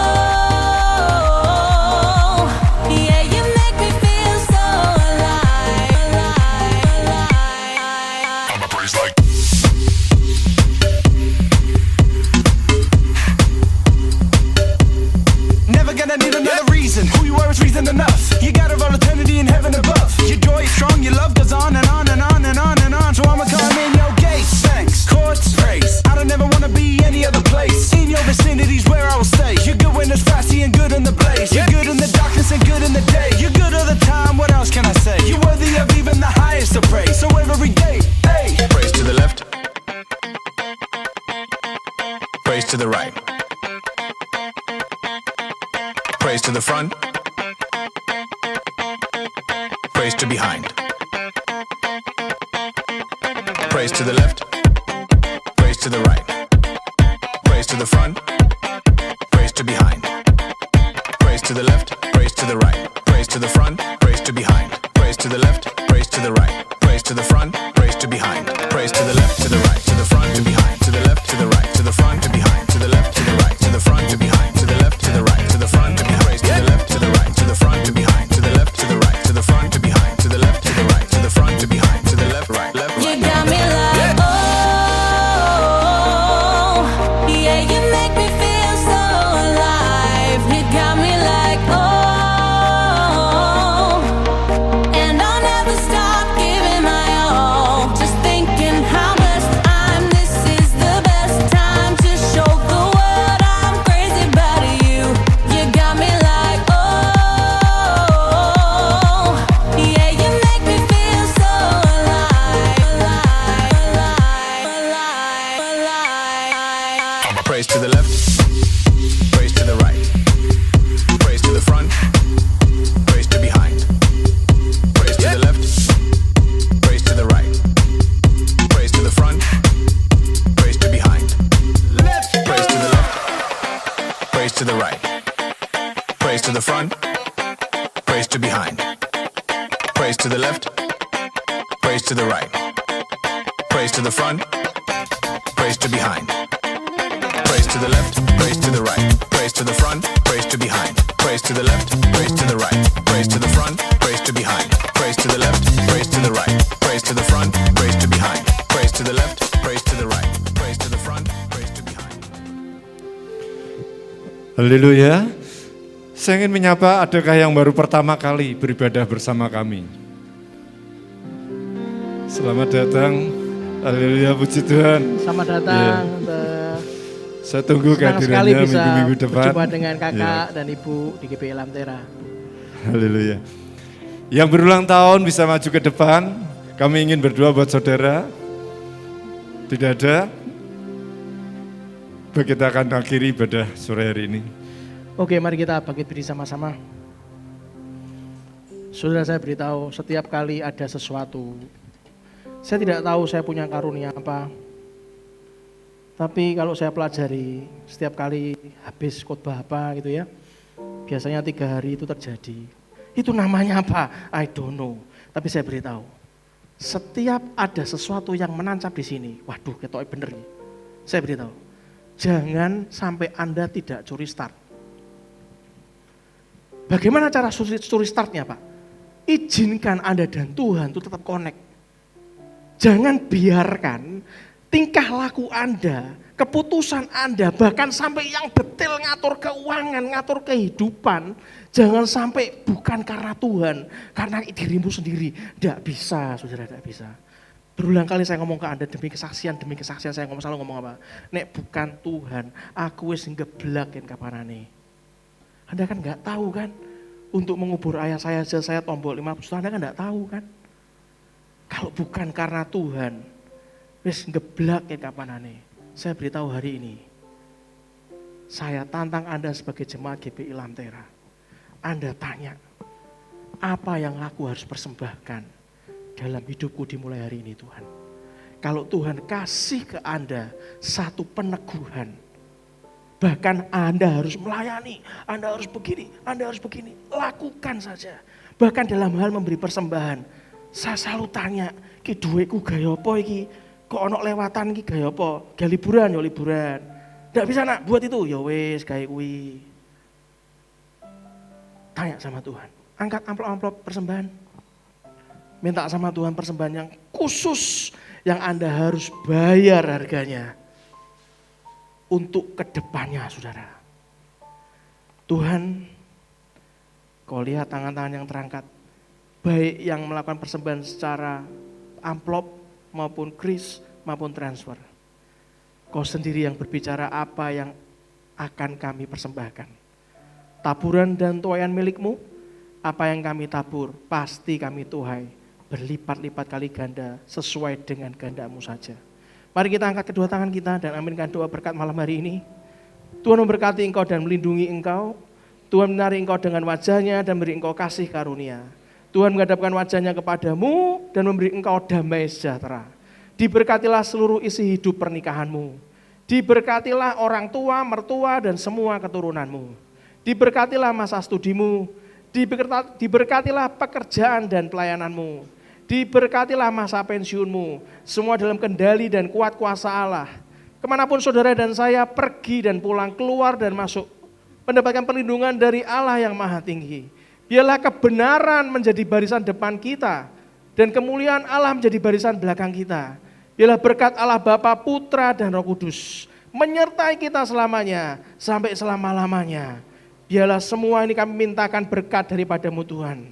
yeah, you make me feel so alive, alive, alive. I'ma praise like Never gonna need another reason. Who you are is reason enough. You got all eternity in heaven above. Your joy is strong, your love goes on and on and on and on and on. So I'ma come in your gates, thanks, courts, praise. I don't ever wanna be any other place. In your vicinity's where I will stay. You're good when it's frosty and good in the blaze. You're good in the darkness and good in the day. You're good all the time, what else can I say? You're worthy of even the highest of praise. So every day, hey. Praise to the left. Praise to the right. Praise to the front. Praise to behind. Praise to the left. Praise to the right. Praise to the front. Praise to behind. Praise to the left. Praise to the right. Praise to the front. Praise to behind. Praise to the left. Praise to the right. Praise to the front. Praise to behind. Praise to the left. To the right. To the front. To behind. To the left. To the right. To the front. To behind. To the left. To the right. To the front. To behind. To the left. To the right. To the front. To behind. Praise to the left. To the right. To the front. To behind. To the left. To the right. To the front. To behind. To the left. To the right. To the front. To behind. To the left. Right. Left. You Right. got me like, oh, yeah, you make me feel so alive. You got me like, oh, and I'll never stop giving my all. Just thinking how blessed I'm. This is the best time to show the world I'm crazy about you. You got me like, oh, yeah, you make me feel so alive, alive, alive, alive, alive. Praise to the left. Praise to the right. Praise to the front. Praise to behind. Praise to the left. Praise to the right. Praise to the front. Praise to behind. Praise to the left. Praise to the right. Praise to the front. Praise to behind. Praise to the left. Praise to the right. Praise to the front. Praise to behind. Praise to the left, praise to the right, praise to the front, praise to behind, praise to the left, praise to the right, praise to the front, praise to behind, praise to the left, praise to the right, praise to the front, praise to behind, praise to the left, praise to the right, praise to the front, praise to behind. Haleluya. Saya ingin menyapa adakah yang baru pertama kali beribadah bersama kami. Selamat datang. Haleluya, puji Tuhan. Selamat datang. Saya tunggu Senang sekali kehadirannya bisa minggu-minggu depan. berjumpa dengan kakak Ya. dan ibu di GPI Lamtera. Haleluya. Yang berulang tahun bisa maju ke depan. Kami ingin berdoa buat saudara. Tidak ada. Kita akan akhiri ibadah sore hari ini. Oke, mari kita bangkit berdiri sama-sama. Saudara, saya beritahu, setiap kali ada sesuatu, Saya tidak tahu saya punya karunia apa. Tapi kalau saya pelajari setiap kali habis khotbah apa gitu ya, biasanya 3 hari itu terjadi. Itu namanya apa? I don't know. Tapi saya beritahu, setiap ada sesuatu yang menancap di sini, waduh ketoknya bener nih. Saya beritahu, jangan sampai Anda tidak curi start. Bagaimana cara curi startnya Pak? Izinkan Anda dan Tuhan itu tetap connect. Jangan biarkan tingkah laku Anda, keputusan Anda, bahkan sampai yang detail ngatur keuangan, ngatur kehidupan, jangan sampai bukan karena Tuhan, karena dirimu sendiri. Tidak bisa, saudara, tidak bisa. Berulang kali saya ngomong ke Anda demi kesaksian saya selalu ngomong apa? Nek bukan Tuhan, aku wis ngeblakin kapanane. Anda kan nggak tahu kan, untuk mengubur ayah saya aja saya tombol 50 juta, Anda kan nggak tahu kan. Kalau bukan karena Tuhan, wis ngeblak kapanane. Saya beritahu hari ini, saya tantang Anda sebagai jemaat GPI Lamtera. Anda tanya, apa yang aku harus persembahkan dalam hidupku dimulai hari ini Tuhan. Kalau Tuhan kasih ke Anda satu peneguhan, bahkan Anda harus melayani, Anda harus begini, lakukan saja. Bahkan dalam hal memberi persembahan, saya selalu tanya, ki duitku gaya apa iki? Kok ono lewatan ki gaya apa? Gaya liburan ya liburan. Nggak bisa nak buat itu, ya wes kayak kuwi. Tanya sama Tuhan, angkat amplop-amplop persembahan. Minta sama Tuhan persembahan yang khusus, yang Anda harus bayar harganya. Untuk kedepannya saudara. Tuhan, kau lihat tangan-tangan yang terangkat. Baik yang melakukan persembahan secara amplop maupun kris maupun transfer. Kau sendiri yang berbicara apa yang akan kami persembahkan. Taburan dan tuaian milikmu, apa yang kami tabur pasti kami tuai berlipat-lipat kali ganda sesuai dengan gandamu saja. Mari kita angkat kedua tangan kita dan aminkan doa berkat malam hari ini. Tuhan memberkati engkau dan melindungi engkau. Tuhan menarik engkau dengan wajahnya dan beri engkau kasih karunia. Tuhan menghadapkan wajahnya kepadamu dan memberi engkau damai sejahtera. Diberkatilah seluruh isi hidup pernikahanmu. Diberkatilah orang tua, mertua dan semua keturunanmu. Diberkatilah masa studimu. Diberkatilah pekerjaan dan pelayananmu. Diberkatilah masa pensiunmu. Semua dalam kendali dan kuat kuasa Allah. Kemanapun saudara dan saya pergi dan pulang, keluar dan masuk, mendapatkan perlindungan dari Allah yang maha tinggi. Biarlah kebenaran menjadi barisan depan kita dan kemuliaan Allah menjadi barisan belakang kita. Biarlah berkat Allah Bapa, Putra dan Roh Kudus menyertai kita selamanya sampai selama-lamanya. Biarlah semua ini kami mintakan berkat daripadamu Tuhan.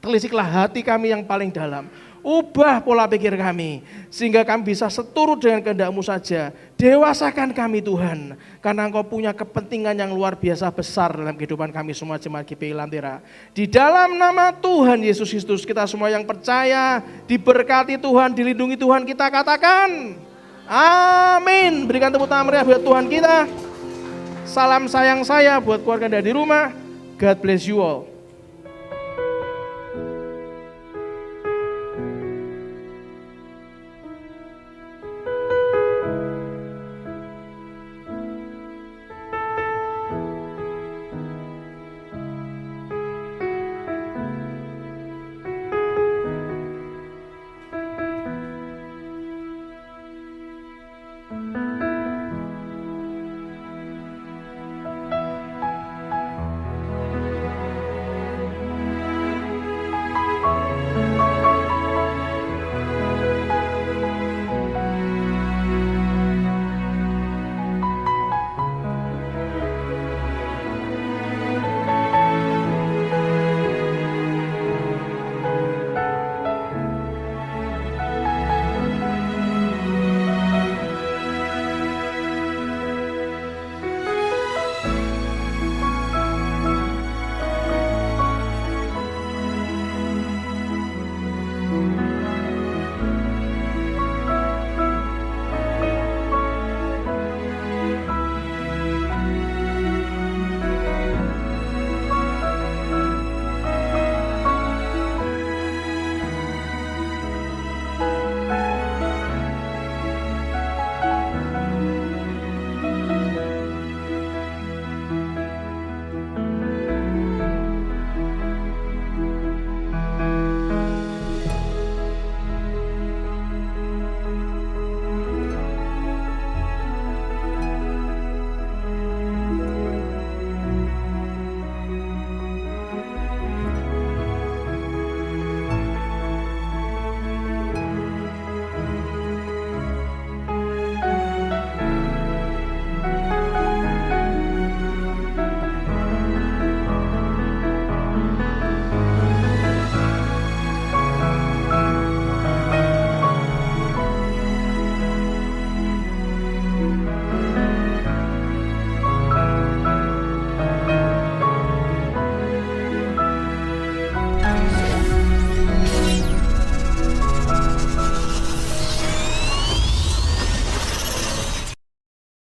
Telisiklah hati kami yang paling dalam. Ubah pola pikir kami sehingga kami bisa seturut dengan kehendak-Mu saja. Dewasakan kami Tuhan, karena Engkau punya kepentingan yang luar biasa besar dalam kehidupan kami semua jemaat GPI Lamtera. Di dalam nama Tuhan Yesus Kristus, kita semua yang percaya diberkati Tuhan, dilindungi Tuhan, kita katakan amin. Berikan tepuk tangan meriah buat Tuhan kita. Salam sayang saya buat keluarga Anda di rumah. God bless you all.